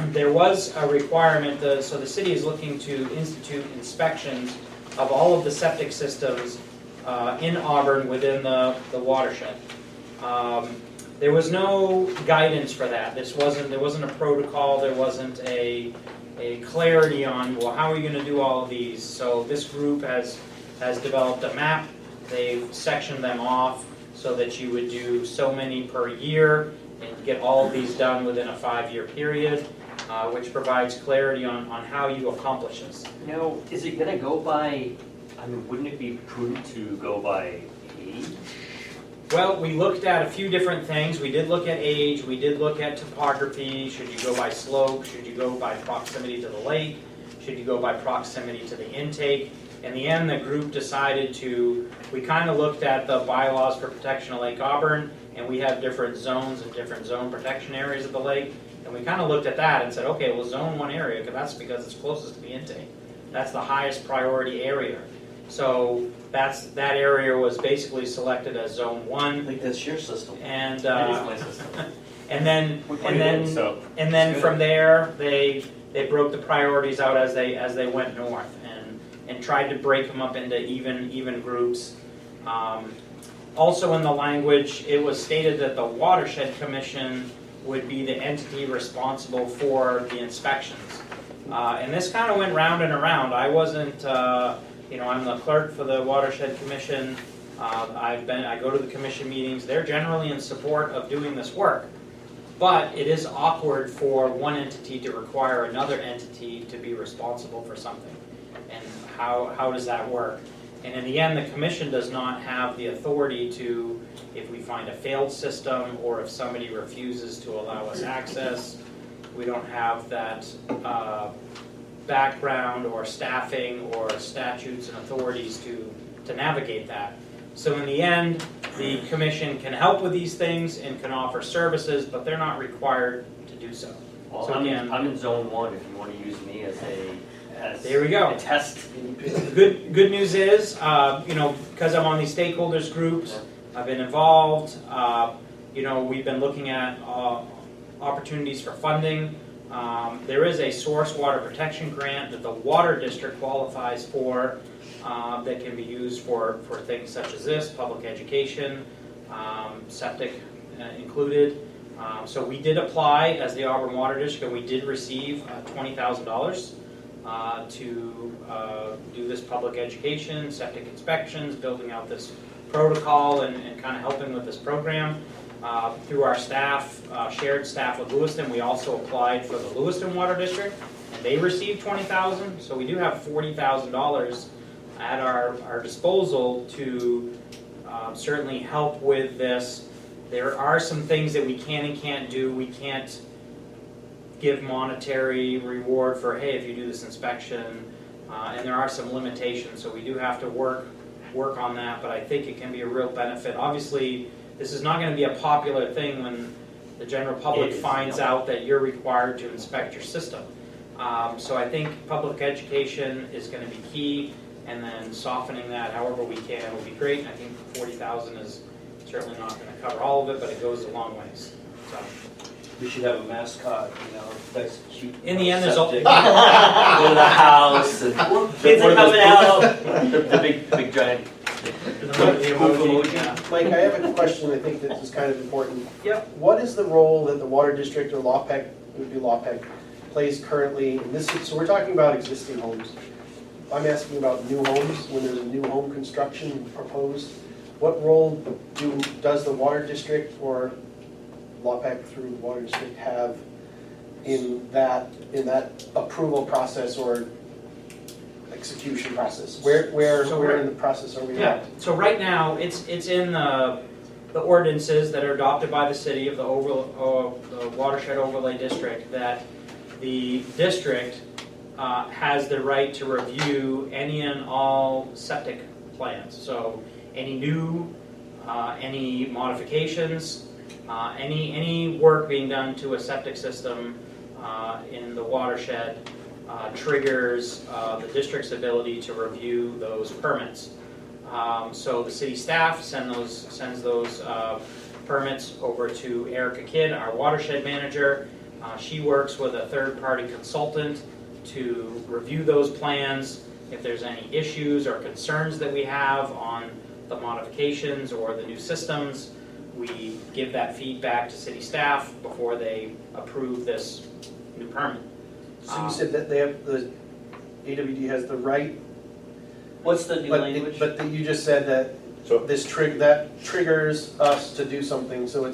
there was a requirement, so the city is looking to institute inspections of all of the septic systems in Auburn within the watershed. There was no guidance for that. There wasn't a protocol, there wasn't a clarity on, well, how are you going to do all of these? So this group has developed a map. They've sectioned them off so that you would do so many per year and get all of these done within a 5-year period, which provides clarity on how you accomplish this. Now, is it going to go by, I mean, wouldn't it be prudent to go by age? Well, we looked at a few different things. We did look at age, we did look at topography. Should you go by slope? Should you go by proximity to the lake? Should you go by proximity to the intake? In the end, the group decided we kind of looked at the bylaws for protection of Lake Auburn, and we have different zones and different zone protection areas of the lake. And we kind of looked at that and said, okay, well, zone 1 area, that's because it's closest to the intake. That's the highest priority area. So that area was basically selected as zone 1. I think that's your system. And That is my system. and then from there they broke the priorities out as they went north and tried to break them up into even groups. Also in the language, it was stated that the Watershed Commission would be the entity responsible for the inspections. And this kind of went round and around. I wasn't, I'm the clerk for the Watershed Commission. I go to the commission meetings. They're generally in support of doing this work. But it is awkward for one entity to require another entity to be responsible for something. And how does that work? And in the end, the commission does not have the authority to, if we find a failed system or if somebody refuses to allow us access, we don't have that background or staffing or statutes and authorities to navigate that. So in the end, the commission can help with these things and can offer services, but they're not required to do so. Well, So I'm again, in zone 1 if you want to use me as there we go. a test. Good news is, because I'm on these stakeholders groups, I've been involved. We've been looking at opportunities for funding. There is a source water protection grant that the Water District qualifies for that can be used for things such as this, public education, septic included. So we did apply as the Auburn Water District, and we did receive $20,000 to do this public education, septic inspections, building out this protocol, and kind of helping with this program. Through our staff, shared staff with Lewiston, we also applied for the Lewiston Water District, and they received $20,000. So we do have $40,000 at our disposal to certainly help with this. There are some things that we can and can't do. We can't give monetary reward for, hey, if you do this inspection, and there are some limitations, so we do have to work on that, but I think it can be a real benefit. Obviously, this is not going to be a popular thing when the general public finds out that you're required to inspect your system. So I think public education is going to be key, and then softening that however we can will be great. And I think $40,000 is certainly not going to cover all of it, but it goes a long ways. So. We should have a mascot, that's cute. In the end, there's all. Go to the house, and kids are coming out. The big giant. Mike, I have a question I think that is kind of important. Yep. What is the role that the Water District or LawPEC, it would be LawPEC, plays currently in this? So we're talking about existing homes. I'm asking about new homes, when there's a new home construction proposed. What role does the Water District or LawPEC through the Water District have in that approval process or execution process? Where in the process are we at? So right now, it's in the the ordinances that are adopted by the city of the watershed overlay district, that the district has the right to review any and all septic plans. So any new, any modifications, any work being done to a septic system in the watershed triggers the district's ability to review those permits. So the city staff sends those permits over to Erica Kidd, our watershed manager. She works with a third-party consultant to review those plans. If there's any issues or concerns that we have on the modifications or the new systems, we give that feedback to city staff before they approve this new permit. So you said that they have, the AWD has the right, What's the new language? but you just said that So, that triggers us to do something, so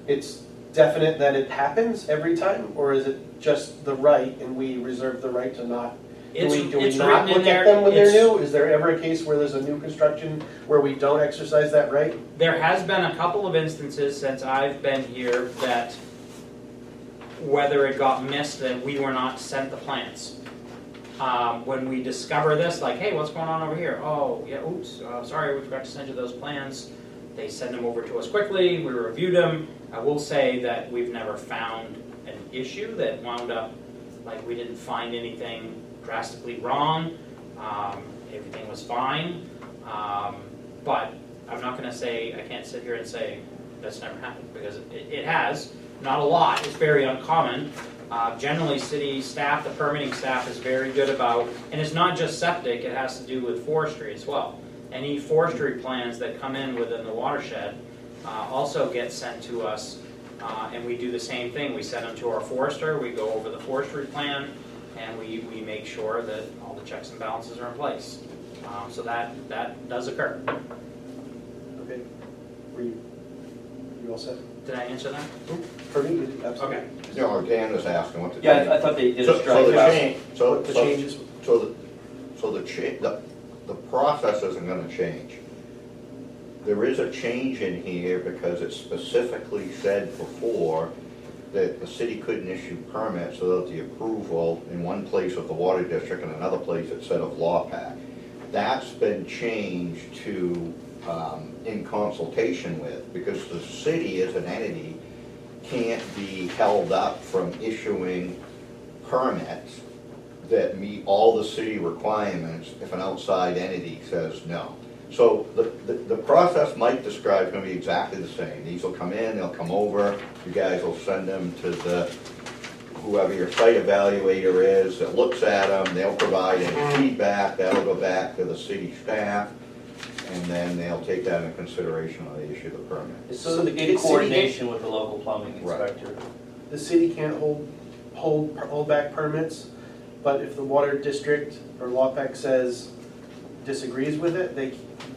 it's definite that it happens every time, or is it just the right and we reserve the right to not? Do we It's not written in look there. at them when they're It's- new? Is there ever a case where there's a new construction where we don't exercise that right? There has been a couple of instances since I've been here that whether it got missed that we were not sent the plans. When we discover this, like, hey, what's going on over here? Oh, yeah, oops, sorry, we forgot to send you those plans. They send them over to us quickly, we reviewed them. I will say that we've never found an issue that wound up, like we didn't find anything drastically wrong. Everything was fine. But I'm not gonna say, I can't sit here and say that's never happened, because it has. Not a lot, it's very uncommon. Generally, city staff, the permitting staff is very good about, and it's not just septic, it has to do with forestry as well. Any forestry plans that come in within the watershed also get sent to us, and we do the same thing. We send them to our forester, we go over the forestry plan, and we make sure that all the checks and balances are in place. So that does occur. Okay, were you all set? Did I answer that? For me, you did, absolutely. Okay. you know, Dan was asking what the. Yeah, I thought they did So- a so strike. the last- change- So, The so, changes, the process isn't gonna change. There is a change in here because it specifically said before that the city couldn't issue permits without the approval in one place of the water district and another place it said of LawPac. That's been changed to, in consultation with, because the city as an entity can't be held up from issuing permits that meet all the city requirements if an outside entity says no. So the process Mike described is gonna be exactly the same. These will come in, they'll come over, you guys will send them to whoever your site evaluator is that looks at them, they'll provide any feedback, that'll go back to the city staff, and then they'll take that into consideration when they issue the permit. so the In city, coordination with the local plumbing Right. inspector. the city can't hold back permits, but if the water district or LawPac says disagrees with it,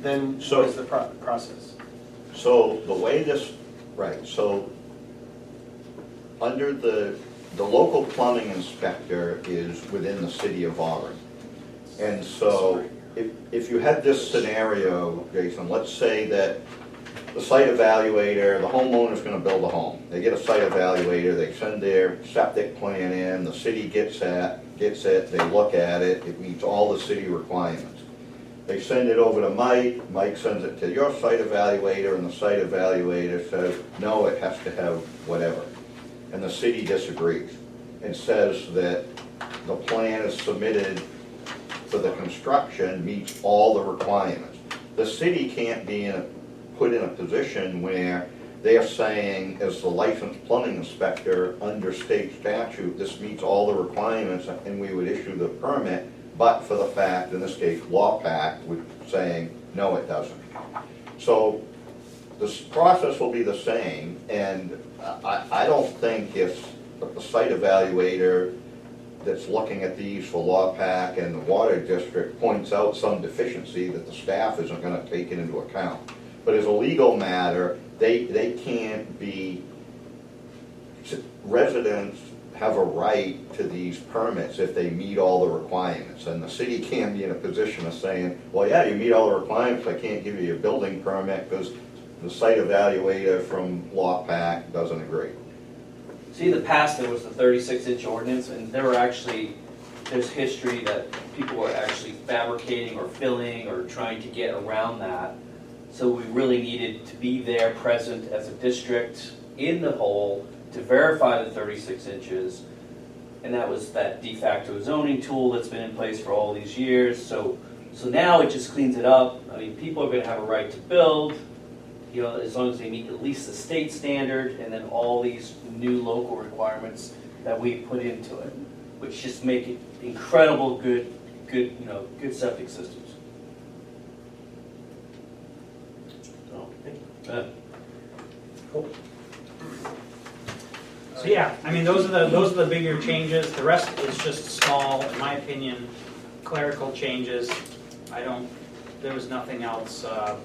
then So- what is the process? So the way this, right, so under the local plumbing inspector is within the city of Auburn. And so if you had this scenario, Jason, let's say that the site evaluator, the homeowner's gonna build a home. They get a site evaluator, they send their septic plan in, the city gets it, they look at it, it meets all the city requirements. They send it over to Mike, Mike sends it to your site evaluator, and the site evaluator says, no, it has to have whatever. And the city disagrees and says that the plan is submitted for the construction meets all the requirements. The city can't be put in a position where they're saying, as the licensed plumbing inspector under state statute, this meets all the requirements and we would issue the permit, but for the fact, in this case, LawPac would saying, no, it doesn't. So this process will be the same, and I don't think if the site evaluator that's looking at these for LawPac and the water district points out some deficiency that the staff isn't gonna take it into account. But as a legal matter, they can't be, residents have a right to these permits if they meet all the requirements. And the city can't be in a position of saying, well, yeah, you meet all the requirements, I can't give you a building permit because the site evaluator from LawPac doesn't agree. See, in the past, there was the 36-inch ordinance, and there's history that people were actually fabricating or filling or trying to get around that. So we really needed to be there, present as a district in the hole to verify the 36 inches. And that was that de facto zoning tool that's been in place for all these years. So now it just cleans it up. I mean, people are gonna have a right to build, you know, as long as they meet at least the state standard, and then all these new local requirements that we put into it, which just make it incredible good septic systems. So, Cool. So yeah, I mean, those are the bigger changes. The rest is just small, in my opinion, clerical changes. There was nothing else that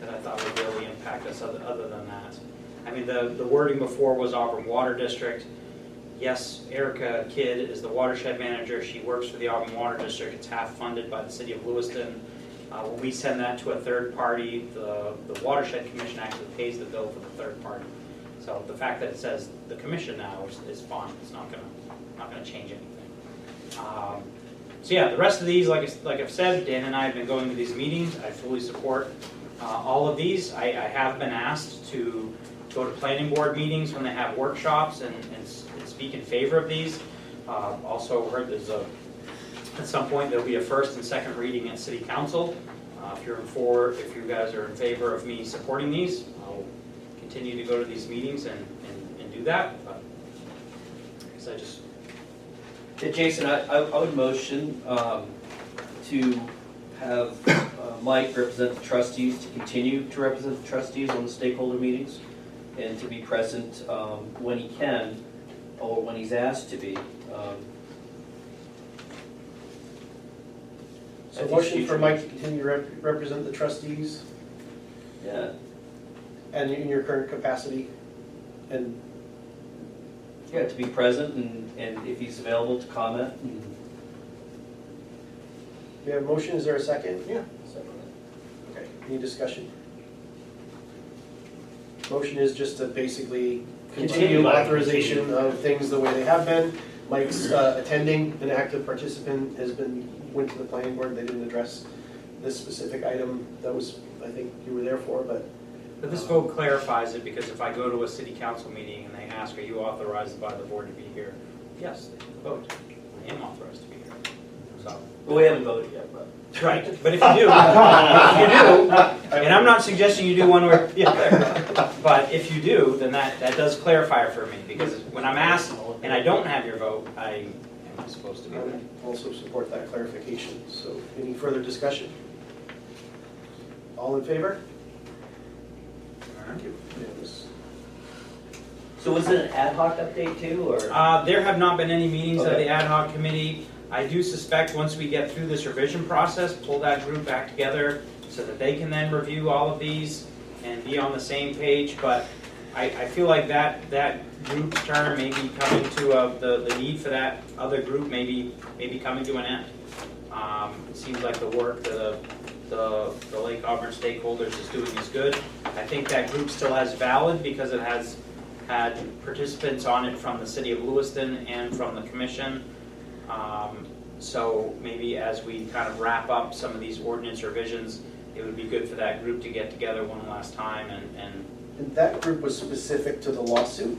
I thought would really impact us other than that. I mean, the wording before was Auburn Water District. Yes, Erica Kidd is the watershed manager. She works for the Auburn Water District. It's half funded by the city of Lewiston. When we send that to a third party, the Watershed Commission actually pays the bill for the third party. So the fact that it says the commission now is fine. It's not gonna change anything. So yeah, the rest of these, like I've said, Dan and I have been going to these meetings. I fully support all of these. I have been asked to go to planning board meetings when they have workshops and speak in favor of these. Also heard at some point there'll be a first and second reading at City Council. If you guys are in favor of me supporting these, I'll continue to go to these meetings and do that. But I guess I just. Yeah, Jason, I would motion to have Mike represent the trustees, to continue to represent the trustees on the stakeholder meetings, and to be present when he can, or when he's asked to be. So motion for Mike to continue to represent the trustees Yeah. and in your current capacity, and Yeah, to be present and if he's available to comment. we have a motion. Is there a second? Yeah. Okay, any discussion? Motion is just to basically continue authorization of things the way they have been. Mike's attending, an active participant, went to the planning board. They didn't address this specific item. That was, I think you were there for, but. But this vote clarifies it, because if I go to a city council meeting and they ask, are you authorized by the board to be here? Yes, they can vote. I am authorized to be here. So. Well, we haven't voted yet, but. Right, but if you do, and I'm not suggesting you do one or the other, but if you do, then that does clarify it for me, because when I'm asked and I don't have your vote, I am supposed to be I there. would also support that clarification. So any further discussion? All in favor? Thank you. So was it an ad hoc update too, or? There have not been any meetings of Okay. the ad hoc committee. I do suspect once we get through this revision process, pull that group back together so that they can then review all of these and be on the same page. But I feel like that group's term may be coming to the need for that other group may be coming to an end. It seems like the work that the Lake Auburn stakeholders is doing is good. I think that group still has valid because it has had participants on it from the city of Lewiston and from the commission. So maybe as we kind of wrap up some of these ordinance revisions, it would be good for that group to get together one last time and that group was specific to the lawsuit?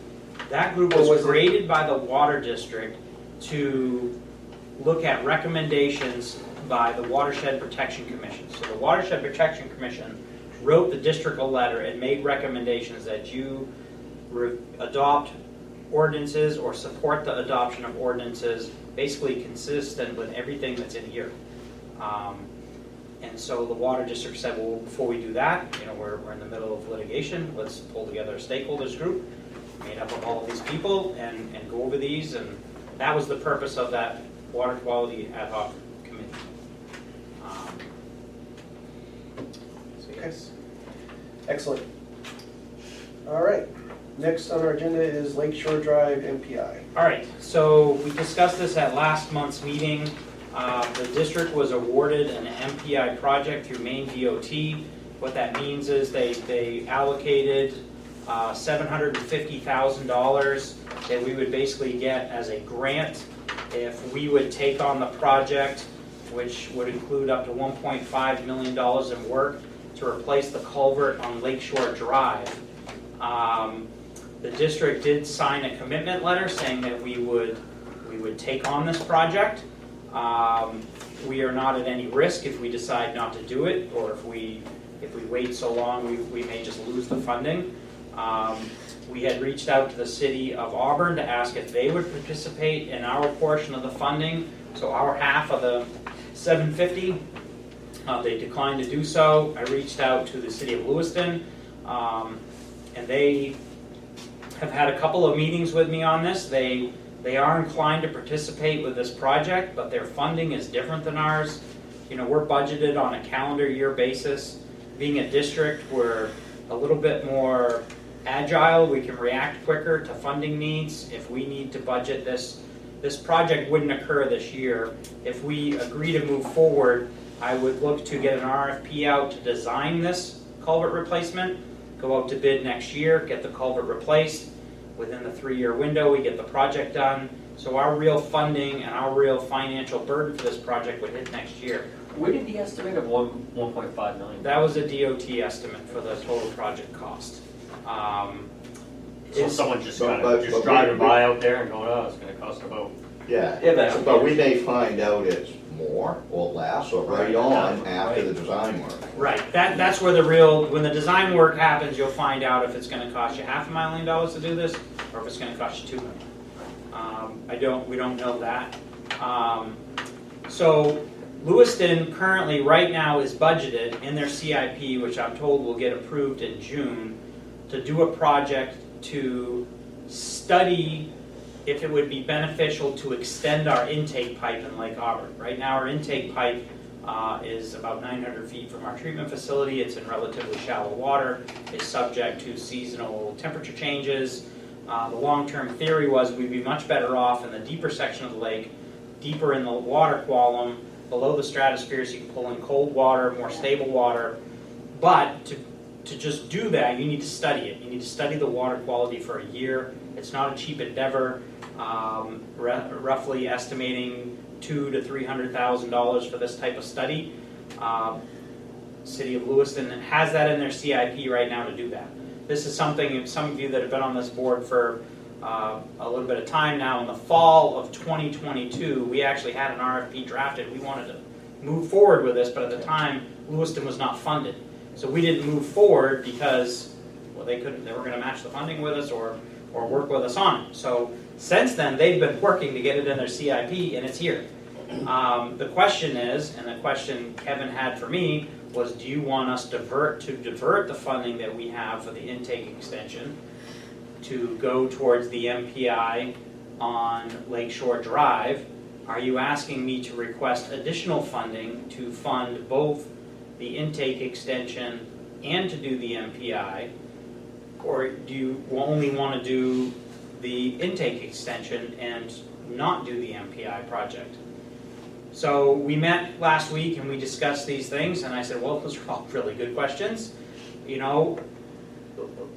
that group was created by the Water District to look at recommendations by the Watershed Protection Commission. So the Watershed Protection Commission wrote the district a letter and made recommendations that you adopt ordinances or support the adoption of ordinances basically consistent with everything that's in here. And so the Water District said, well, before we do that, we're in the middle of litigation, let's pull together a stakeholders group made up of all of these people and go over these, and that was the purpose of that water quality ad hoc committee. So yes. Excellent. All right. Next on our agenda is Lakeshore Drive MPI. All right, so we discussed this at last month's meeting. The district was awarded an MPI project through Maine DOT. What that means is they allocated $750,000 that we would basically get as a grant if we would take on the project, which would include up to $1.5 million in work to replace the culvert on Lakeshore Drive. The district did sign a commitment letter saying that we would take on this project. We are not at any risk if we decide not to do it, or if we wait so long, we may just lose the funding. We had reached out to the city of Auburn to ask if they would participate in our portion of the funding, so our half of the $750. They declined to do so. I reached out to the city of Lewiston, and they have had a couple of meetings with me on this. They are inclined to participate with this project, but their funding is different than ours. You know, we're budgeted on a calendar year basis. Being a district, we're a little bit more agile. We can react quicker to funding needs. If we need to budget this project wouldn't occur this year. If we agree to move forward, I would look to get an RFP out to design this culvert replacement, go out to bid next year, get the culvert replaced. Within the 3-year window, we get the project done. So our real funding and our real financial burden for this project would hit next year. Where did the estimate of 1.5 million? That was a DOT estimate for the total project cost. So someone just kind but of just driving by out there and going, oh, it's going to cost about. Yeah, Yeah, but we may find out it's more or less or right on after the design work. Right, that's where when the design work happens, you'll find out if it's gonna cost you $500,000 to do this, or if it's gonna cost you $2 million. We don't know that. So Lewiston currently, right now, is budgeted in their CIP, which I'm told will get approved in June, to do a project to study if it would be beneficial to extend our intake pipe in Lake Auburn. Right now, our intake pipe is about 900 feet from our treatment facility. It's in relatively shallow water. It's subject to seasonal temperature changes. The long-term theory was we'd be much better off in the deeper section of the lake, deeper in the water column, below the stratosphere, so you can pull in cold water, more stable water. But to just do that, you need to study it. You need to study the water quality for a year. It's not a cheap endeavor. Roughly estimating $200,000 to $300,000 for this type of study. City of Lewiston has that in their CIP right now to do that. This is something, some of you that have been on this board for a little bit of time now, in the fall of 2022, we actually had an RFP drafted. We wanted to move forward with this, but at the time, Lewiston was not funded. So we didn't move forward because, well, they were going to match the funding with us or work with us on it. So since then, they've been working to get it in their CIP, and it's here. The question is, and the question Kevin had for me was, do you want us to divert the funding that we have for the intake extension to go towards the MPI on Lakeshore Drive? Are you asking me to request additional funding to fund both the intake extension and to do the MPI? Or do you only want to do the intake extension and not do the MPI project? So we met last week and we discussed these things, and I said, well, those are all really good questions. You know,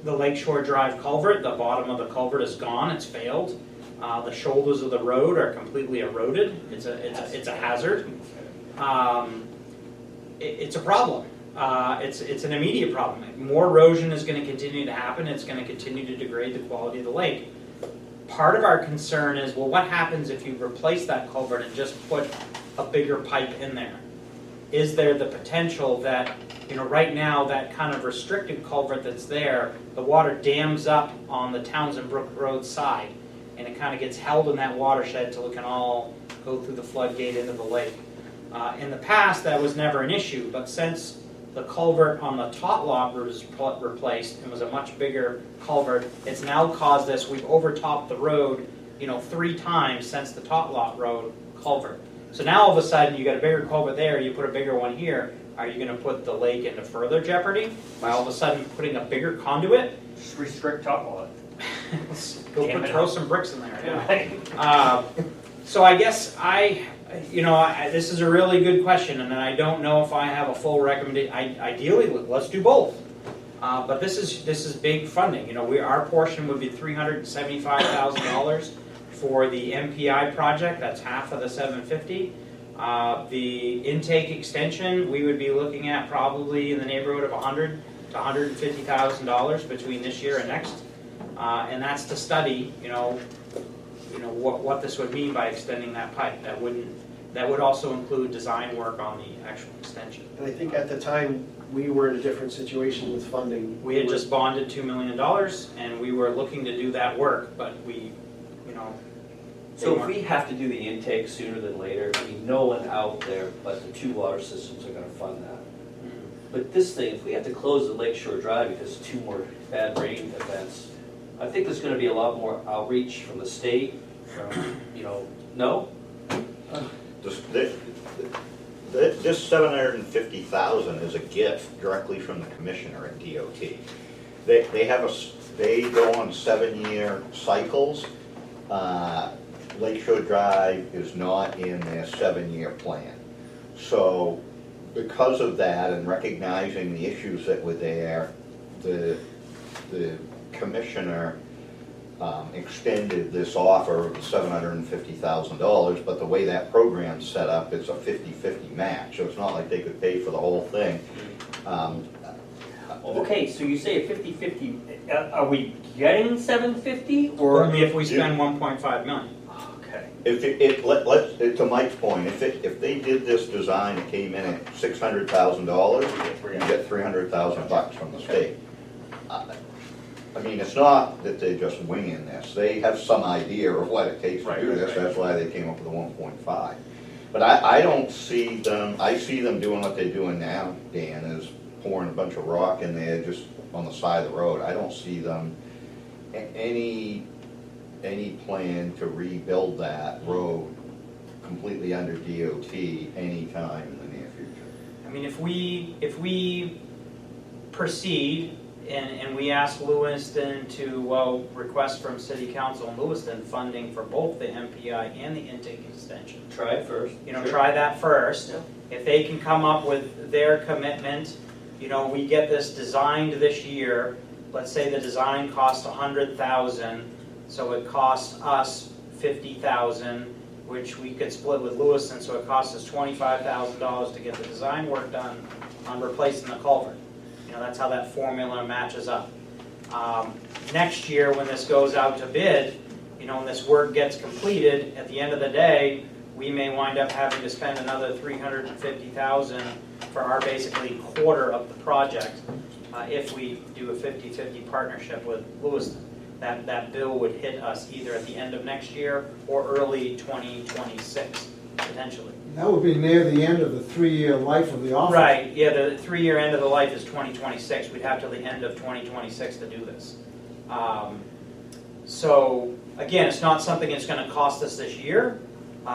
the Lakeshore Drive culvert, the bottom of the culvert is gone, it's failed. The shoulders of the road are completely eroded. It's a hazard. It's a problem. It's an immediate problem. More erosion is going to continue to happen. It's going to continue to degrade the quality of the lake. Part of our concern is, well, what happens if you replace that culvert and just put a bigger pipe in there? Is there the potential that, you know, right now that kind of restricted culvert that's there, the water dams up on the Townsend Brook Road side, and it kind of gets held in that watershed till it can all go through the floodgate into the lake. In the past, that was never an issue, but since the culvert on the Tot Lot was replaced and was a much bigger culvert, it's now caused this. We've overtopped the road, 3 times since the Tot Lot Road culvert. So now all of a sudden you got a bigger culvert there, you put a bigger one here. Are you going to put the lake into further jeopardy by all of a sudden putting a bigger conduit? Just restrict Tot Lot. Throw some bricks in there. Yeah. So I guess You know, this is a really good question, and I don't know if I have a full recommendation. Ideally, let's do both. But this is big funding. You know, our portion would be $375,000 for the MPI project. That's half of the 750. The intake extension, we would be looking at probably in the neighborhood of $100,000 to $150,000 between this year and next, and that's to study, you know what this would mean by extending that pipe. That would also include design work on the actual extension. And I think at the time, we were in a different situation with funding. We had just bonded $2 million, and we were looking to do that work, but we, you know. So if we have to do the intake sooner than later, I mean, no one out there but the two water systems are gonna fund that. But this thing, if we have to close the Lakeshore Drive because of 2 more bad rain events, I think there's gonna be a lot more outreach from the state, from, no? This 750,000 is a gift directly from the commissioner at DOT. They go on 7-year cycles. Lakeshore Drive is not in their 7-year plan. So because of that and recognizing the issues that were there, the commissioner extended this offer of $750,000, but the way that program's set up, it's a 50-50 match, so it's not like they could pay for the whole thing. Okay, so you say a 50-50, are we getting 750 or? Only if we spend 1.5 million. Okay. To Mike's point, if they did this design that came in at $600,000, you get $300,000 from the state. I mean, it's not that they're just winging this. They have some idea of what it takes to do this. That's why they came up with the 1.5. But I don't see them, I see them doing what they're doing now, Dan, is pouring a bunch of rock in there just on the side of the road. I don't see them any plan to rebuild that road completely under DOT anytime in the near future. I mean, if we proceed and we ask Lewiston to, request from City Council in Lewiston funding for both the MPI and the intake extension. Try it first. Sure. Try that first. Yeah. If they can come up with their commitment, we get this designed this year. Let's say the design costs $100,000, so it costs us $50,000, which we could split with Lewiston, so it costs us $25,000 to get the design work done on replacing the culvert. That's how that formula matches up. Next year, when this goes out to bid, when this work gets completed, at the end of the day, we may wind up having to spend another $350,000 for our basically quarter of the project if we do a 50-50 partnership with Lewiston. That bill would hit us either at the end of next year or early 2026, potentially. That would be near the end of the 3-year life of the office. Right, yeah, the 3-year end of the life is 2026. We'd have till the end of 2026 to do this. So, again, it's not something that's going to cost us this year.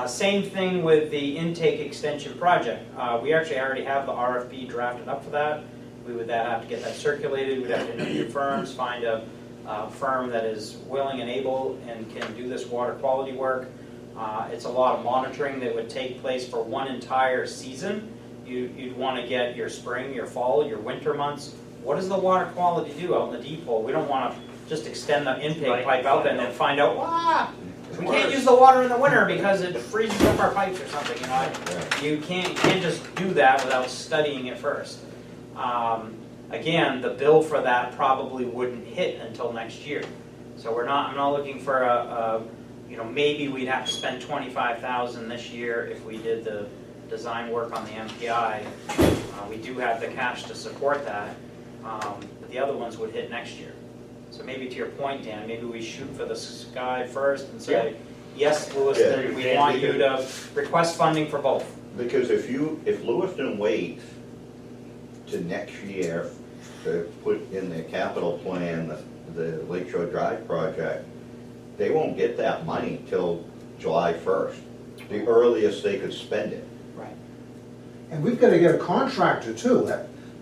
Same thing with the intake extension project. We actually already have the RFP drafted up for that. We would have to get that circulated. We'd have to interview firms, find a firm that is willing and able and can do this water quality work. It's a lot of monitoring that would take place for one entire season. You'd want to get your spring, your fall, your winter months. What does the water quality do out in the deep hole? We don't want to just extend the intake pipe out there and then find out, we can't use the water in the winter because it freezes up our pipes or something. You can't just do that without studying it first. Again, the bill for that probably wouldn't hit until next year. So I'm not looking for maybe we'd have to spend $25,000 this year if we did the design work on the MPI. We do have the cash to support that, but the other ones would hit next year. So maybe to your point, Dan, maybe we shoot for the sky first and say, yes, Lewiston, we want you to request funding for both. Because if Lewiston waits to next year to put in their capital plan the Lakeshore Drive project, they won't get that money till July 1st, the earliest they could spend it. Right. And we've got to get a contractor too.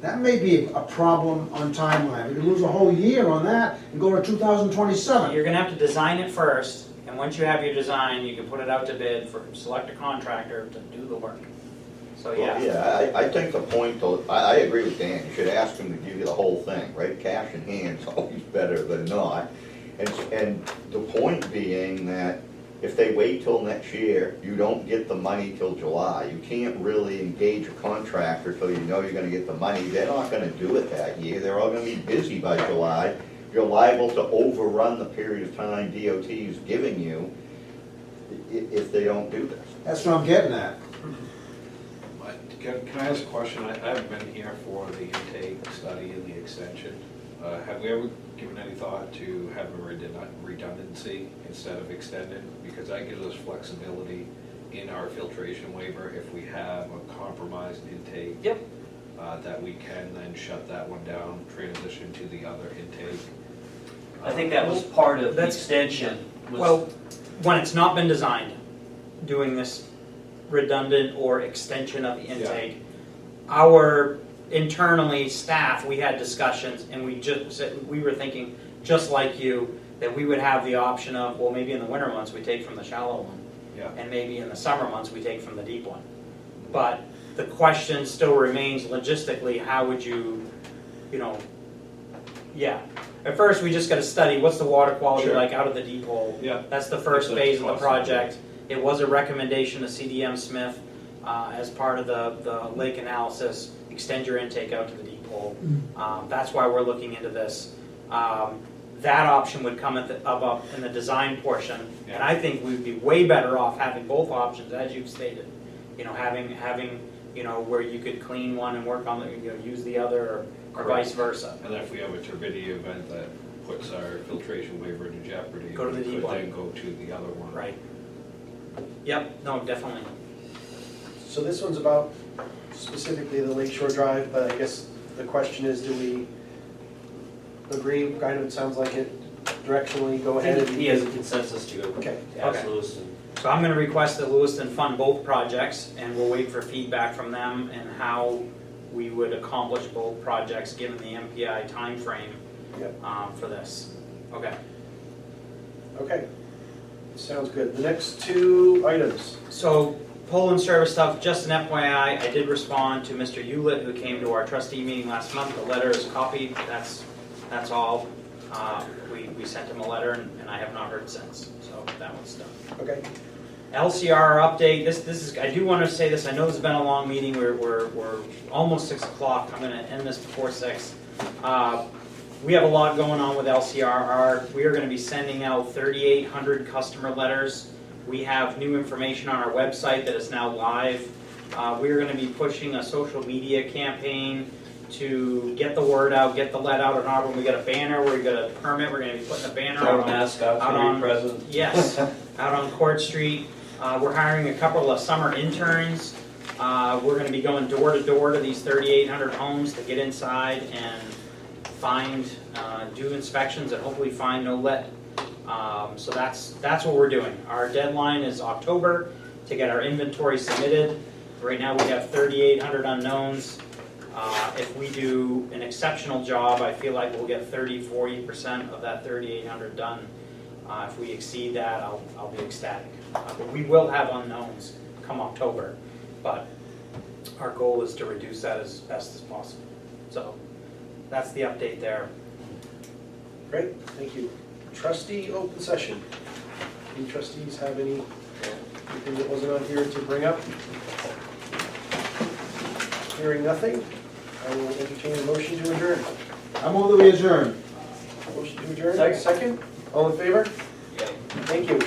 That may be a problem on timeline. We could lose a whole year on that and go to 2027. You're going to have to design it first, And once you have your design, you can put it out to bid for, select a contractor to do the work. So, Well, yeah. yeah, I think the point, though, I agree with Dan, you should ask him to give you the whole thing, right? Cash in hand is always better than not. And the point being that if they wait till next year, you don't get the money till July. You can't really engage a contractor till you know you're gonna get the money. They're not gonna do it that year. They're all gonna be busy by July. You're liable to overrun the period of time DOT is giving you if they don't do this. That's what I'm getting at. Can I ask a question? I haven't been here for the intake study and the extension. Have we ever given any thought to having redundancy instead of extended? Because that gives us flexibility in our filtration waiver if we have a compromised intake. Yep. That we can then shut that one down, transition to the other intake. I think that was part of the That's- extension. was- Well, when it's not been designed, doing this redundant or extension of the intake, our internally staff, we had discussions and we were thinking, just like you, that we would have the option of, well, maybe in the winter months we take from the shallow one. Yeah. And maybe in the summer months we take from the deep one. But the question still remains logistically, how would you, At first, we just gotta study, what's the water quality Sure. like out of the deep hole? Yeah. That's the first That's phase of the awesome. project. It was a recommendation to CDM Smith, as part of the lake analysis, extend your intake out to the deep hole. That's why we're looking into this. That option would come up in the design portion, and I think we'd be way better off having both options, as you've stated. Having where you could clean one and work on use the other, or vice versa. And then if we have a turbidity event that puts our filtration waiver into jeopardy, Go to the we deep could one. then go to the other one. Right. Yep, no, definitely. So this one's about specifically the Lake Shore Drive, but I guess the question is, do we agree, kind of, it sounds like it, directionally go ahead and... He has a consensus to go. Okay. To ask Okay. Lewiston. So I'm gonna request that Lewiston fund both projects, and we'll wait for feedback from them and how we would accomplish both projects, given the MPI timeframe Yep. for this. Okay. Okay, sounds good. The next two items. So, poll and service stuff, just an FYI, I did respond to Mr. Hewlett, who came to our trustee meeting last month. The letter is copied, that's all. We sent him a letter, and I have not heard since, so that one's done. Okay. LCR update, this is, I do want to say this, I know this has been a long meeting, we're almost 6 o'clock, I'm going to end this before 6. We have a lot going on with LCR. We are going to be sending out 3,800 customer letters. We have new information on our website that is now live. We are going to be pushing a social media campaign to get the word out, get the lead out in Auburn. We got a banner, we got a permit, we're going to be putting a banner Our out. mascot's out going on- to be present. Yes, out on Court Street. We're hiring a couple of summer interns. We're going to be going door to door to these 3,800 homes to get inside and find, do inspections and hopefully find no lead. So that's what we're doing. Our deadline is October to get our inventory submitted. Right now we have 3,800 unknowns. If we do an exceptional job, I feel like we'll get 30-40% of that 3,800 done. If we exceed that, I'll be ecstatic. But we will have unknowns come October, but our goal is to reduce that as best as possible. So that's the update there. Great, thank you. Trustee open session. Any trustees have anything that wasn't on here to bring up? Hearing nothing, I will entertain a motion to adjourn. I'm on the adjourn. Motion to adjourn, second? All in favor? Yeah. Thank you.